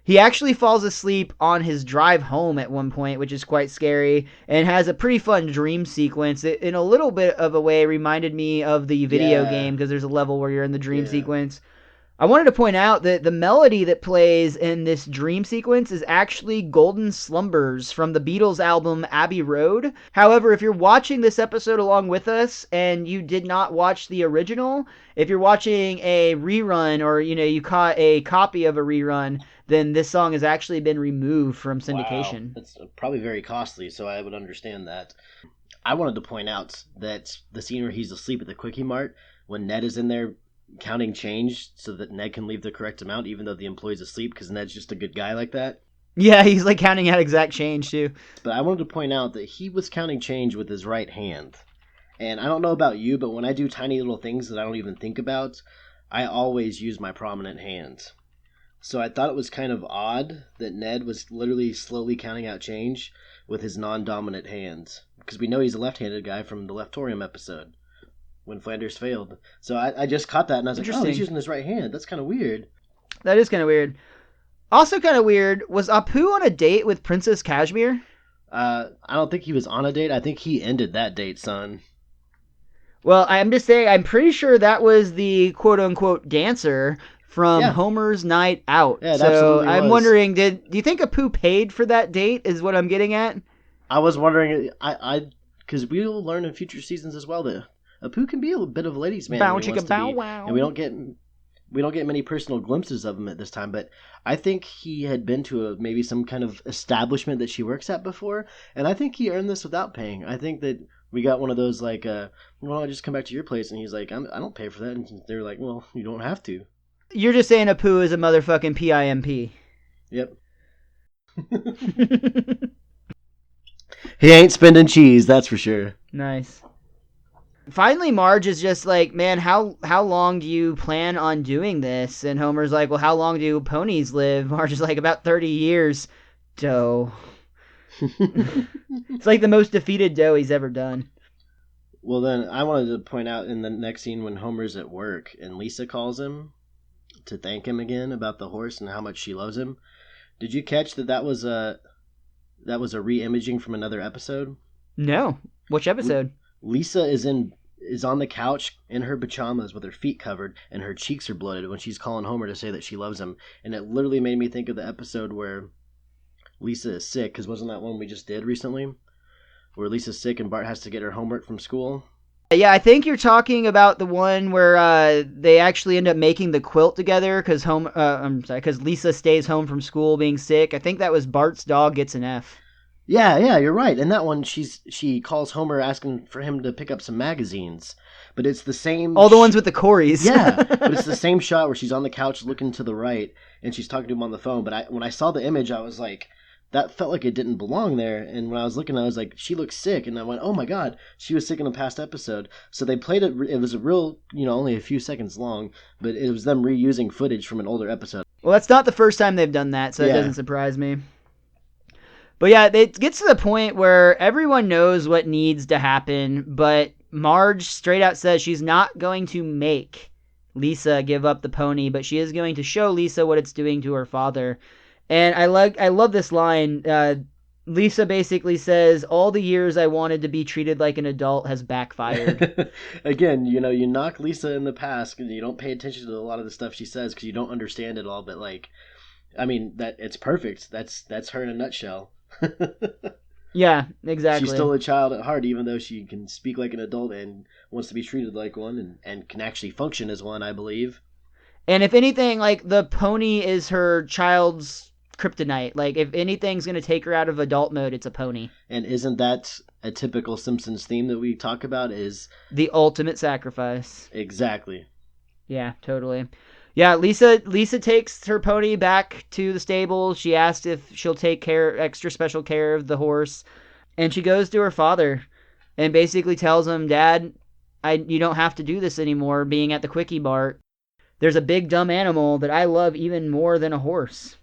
[SPEAKER 1] He actually falls asleep on his drive home at one point, which is quite scary, and has a pretty fun dream sequence. It, in a little bit of a way, reminded me of the video game, because there's a level where you're in the dream sequence. I wanted to point out that the melody that plays in this dream sequence is actually Golden Slumbers from the Beatles album Abbey Road. However, if you're watching this episode along with us and you did not watch the original, if you're watching a rerun or you caught a copy of a rerun, then this song has actually been removed from syndication.
[SPEAKER 2] Wow. That's probably very costly, so I would understand that. I wanted to point out that the scene where he's asleep at the Quickie Mart, when Ned is in there counting change so that Ned can leave the correct amount even though the employee's asleep, because Ned's just a good guy like that.
[SPEAKER 1] Yeah, he's like counting out exact change too.
[SPEAKER 2] But I wanted to point out that he was counting change with his right hand. And I don't know about you, but when I do tiny little things that I don't even think about, I always use my prominent hand. So I thought it was kind of odd that Ned was literally slowly counting out change with his non-dominant hands, because we know he's a left-handed guy from the Leftorium episode when Flanders failed. So I just caught that, and I was like, oh, he's using his right hand. That's kind of weird.
[SPEAKER 1] That is kind of weird. Also kind of weird, was Apu on a date with Princess Kashmir?
[SPEAKER 2] I don't think he was on a date. I think he ended that date, son.
[SPEAKER 1] Well, I'm just saying, I'm pretty sure that was the quote-unquote dancer from Homer's Night Out.
[SPEAKER 2] Yeah,
[SPEAKER 1] so I'm wondering, do you think Apu paid for that date, is what I'm getting at?
[SPEAKER 2] I was wondering, because we'll learn in future seasons as well that Apu can be a bit of a ladies' man.
[SPEAKER 1] Bow chicka bow wow.
[SPEAKER 2] And we don't get many personal glimpses of him at this time, but I think he had been to maybe some kind of establishment that she works at before, and I think he earned this without paying. I think that we got one of those like, well, I just come back to your place, and he's like, I don't pay for that, and they're like, well, you don't have to.
[SPEAKER 1] You're just saying Apu is a motherfucking PIMP.
[SPEAKER 2] Yep. He ain't spending cheese, that's for sure.
[SPEAKER 1] Nice. Finally, Marge is just like, man, how long do you plan on doing this? And Homer's like, well, how long do ponies live? Marge is like, about 30 years. Doe. It's like the most defeated doe he's ever done.
[SPEAKER 2] Well, then, I wanted to point out in the next scene when Homer's at work and Lisa calls him to thank him again about the horse and how much she loves him. Did you catch that was a re-imaging from another episode?
[SPEAKER 1] No. Which episode?
[SPEAKER 2] Lisa is on the couch in her pajamas with her feet covered and her cheeks are bloated when she's calling Homer to say that she loves him. And it literally made me think of the episode where Lisa is sick, because wasn't that one we just did recently? Where Lisa's sick and Bart has to get her homework from school?
[SPEAKER 1] Yeah, I think you're talking about the one where they actually end up making the quilt together because Lisa stays home from school being sick. I think that was Bart's dog gets an F.
[SPEAKER 2] Yeah, you're right. And that one, she calls Homer asking for him to pick up some magazines. But it's the same...
[SPEAKER 1] All the ones with the Corys.
[SPEAKER 2] Yeah, but it's the same shot where she's on the couch looking to the right, and she's talking to him on the phone. But when I saw the image, I was like, that felt like it didn't belong there. And when I was looking, I was like, she looks sick. And I went, oh my God, she was sick in a past episode. So they played it. It was a real, only a few seconds long, but it was them reusing footage from an older episode.
[SPEAKER 1] Well, that's not the first time they've done that, so it doesn't surprise me. But yeah, it gets to the point where everyone knows what needs to happen, but Marge straight out says she's not going to make Lisa give up the pony, but she is going to show Lisa what it's doing to her father. And I love this line. Lisa basically says, all the years I wanted to be treated like an adult has backfired.
[SPEAKER 2] Again, you knock Lisa in the past and you don't pay attention to a lot of the stuff she says because you don't understand it all. But that it's perfect. That's her in a nutshell.
[SPEAKER 1] Yeah, exactly.
[SPEAKER 2] She's still a child at heart, even though she can speak like an adult and wants to be treated like one and can actually function as one, I believe.
[SPEAKER 1] And if anything, the pony is her child's kryptonite. If anything's going to take her out of adult mode, it's a pony.
[SPEAKER 2] And isn't that a typical Simpsons theme that we talk about is...
[SPEAKER 1] the ultimate sacrifice.
[SPEAKER 2] Exactly.
[SPEAKER 1] Yeah, totally. Yeah, Lisa takes her pony back to the stable. She asks if she'll take extra special care of the horse. And she goes to her father and basically tells him, Dad, you don't have to do this anymore being at the Quickie Mart. There's a big dumb animal that I love even more than a horse.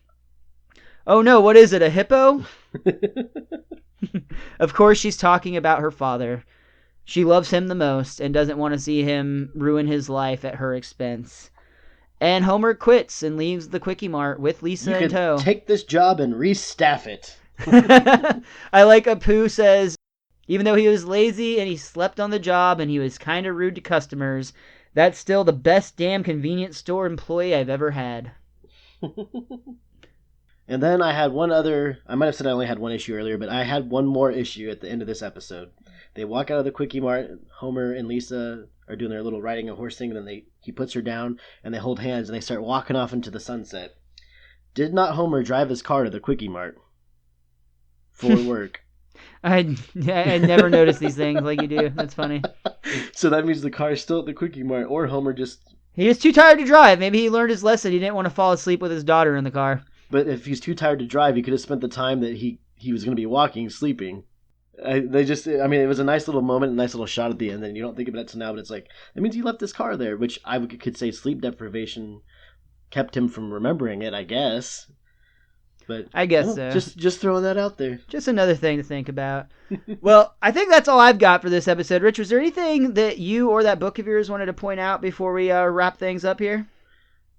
[SPEAKER 1] Oh no, what is it, a hippo? Of course she's talking about her father. She loves him the most and doesn't want to see him ruin his life at her expense. And Homer quits and leaves the Quickie Mart with Lisa in tow.
[SPEAKER 2] Take this job and restaff it.
[SPEAKER 1] I like Apu says, even though he was lazy and he slept on the job and he was kind of rude to customers, that's still the best damn convenience store employee I've ever had.
[SPEAKER 2] And then I had one other... I might have said I only had one issue earlier, but I had one more issue at the end of this episode. They walk out of the Quickie Mart. Homer and Lisa are doing their little riding a horse thing, and then he puts her down, and they hold hands, and they start walking off into the sunset. Did not Homer drive his car to the Quickie Mart for work?
[SPEAKER 1] I never noticed these things like you do. That's funny.
[SPEAKER 2] So that means the car is still at the Quickie Mart, or Homer just...
[SPEAKER 1] He was too tired to drive. Maybe he learned his lesson. He didn't want to fall asleep with his daughter in the car.
[SPEAKER 2] But if he's too tired to drive, he could have spent the time that he was going to be walking, sleeping. It was a nice little moment, a nice little shot at the end, and you don't think about it till now, but it's like, that means he left his car there, which I could say sleep deprivation kept him from remembering it, I guess. But
[SPEAKER 1] I guess so.
[SPEAKER 2] Just throwing that out there.
[SPEAKER 1] Just another thing to think about. Well, I think that's all I've got for this episode. Rich, was there anything that you or that book of yours wanted to point out before we wrap things up here?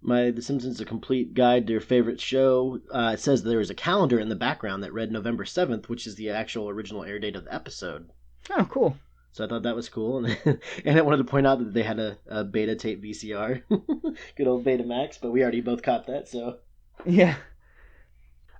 [SPEAKER 2] The Simpsons, A Complete Guide to Your Favorite Show. It says there was a calendar in the background that read November 7th, which is the actual original air date of the episode.
[SPEAKER 1] Oh, cool.
[SPEAKER 2] So I thought that was cool. And I wanted to point out that they had a beta tape VCR. Good old Betamax, but we already both caught that, so...
[SPEAKER 1] Yeah.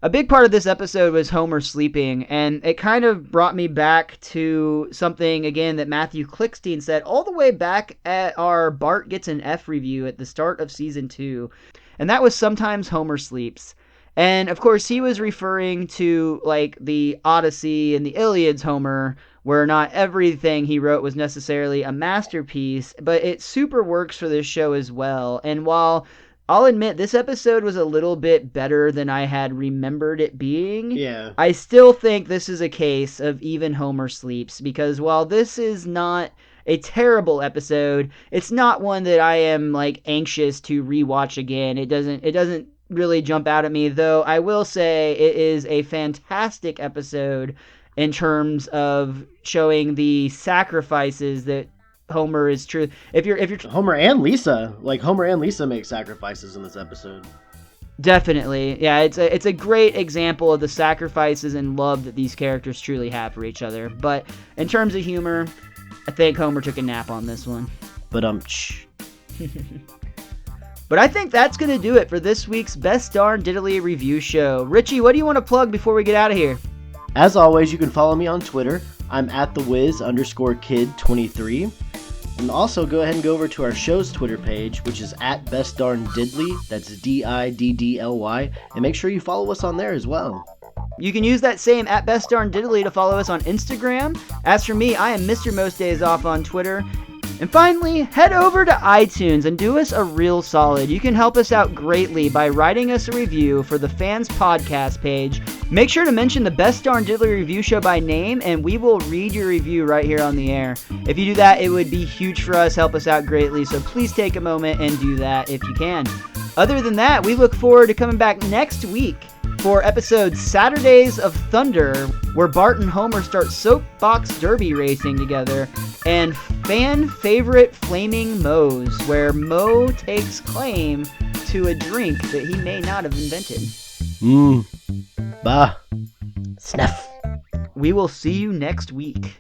[SPEAKER 1] A big part of this episode was Homer sleeping, and it kind of brought me back to something, again, that Matthew Klickstein said all the way back at our Bart Gets an F review at the start of Season 2, and that was sometimes Homer sleeps. And, of course, he was referring to, the Odyssey and the Iliad's Homer, where not everything he wrote was necessarily a masterpiece, but it super works for this show as well. And while... I'll admit, this episode was a little bit better than I had remembered it being.
[SPEAKER 2] Yeah.
[SPEAKER 1] I still think this is a case of even Homer sleeps, because while this is not a terrible episode, it's not one that I am, anxious to rewatch again. It doesn't really jump out at me, though I will say it is a fantastic episode in terms of showing the sacrifices that Homer is true. If you're
[SPEAKER 2] Homer and Lisa make sacrifices in this episode.
[SPEAKER 1] Definitely, yeah. It's a great example of the sacrifices and love that these characters truly have for each other. But in terms of humor, I think Homer took a nap on this one.
[SPEAKER 2] But
[SPEAKER 1] But I think that's gonna do it for this week's Best Darn Diddly Review Show. Richie, what do you want to plug before we get out of here?
[SPEAKER 2] As always, you can follow me on Twitter. I'm at @thewiz_kid23. And also go ahead and go over to our show's Twitter page, which is at Best Darn Diddly. That's DIDDLY. And make sure you follow us on there as well.
[SPEAKER 1] You can use that same at Best Darn Diddly to follow us on Instagram. As for me, I am Mr. Most Days Off on Twitter. And finally, head over to iTunes and do us a real solid. You can help us out greatly by writing us a review for the Fans Podcast page. Make sure to mention the Best Darn Diddly Review Show by name, and we will read your review right here on the air. If you do that, it would be huge for us, help us out greatly, so please take a moment and do that if you can. Other than that, we look forward to coming back next week for episode Saturdays of Thunder, where Bart and Homer start soapbox derby racing together, and fan favorite Flaming Moe's, where Moe takes claim to a drink that he may not have invented.
[SPEAKER 2] Bah. Snuff.
[SPEAKER 1] We will see you next week.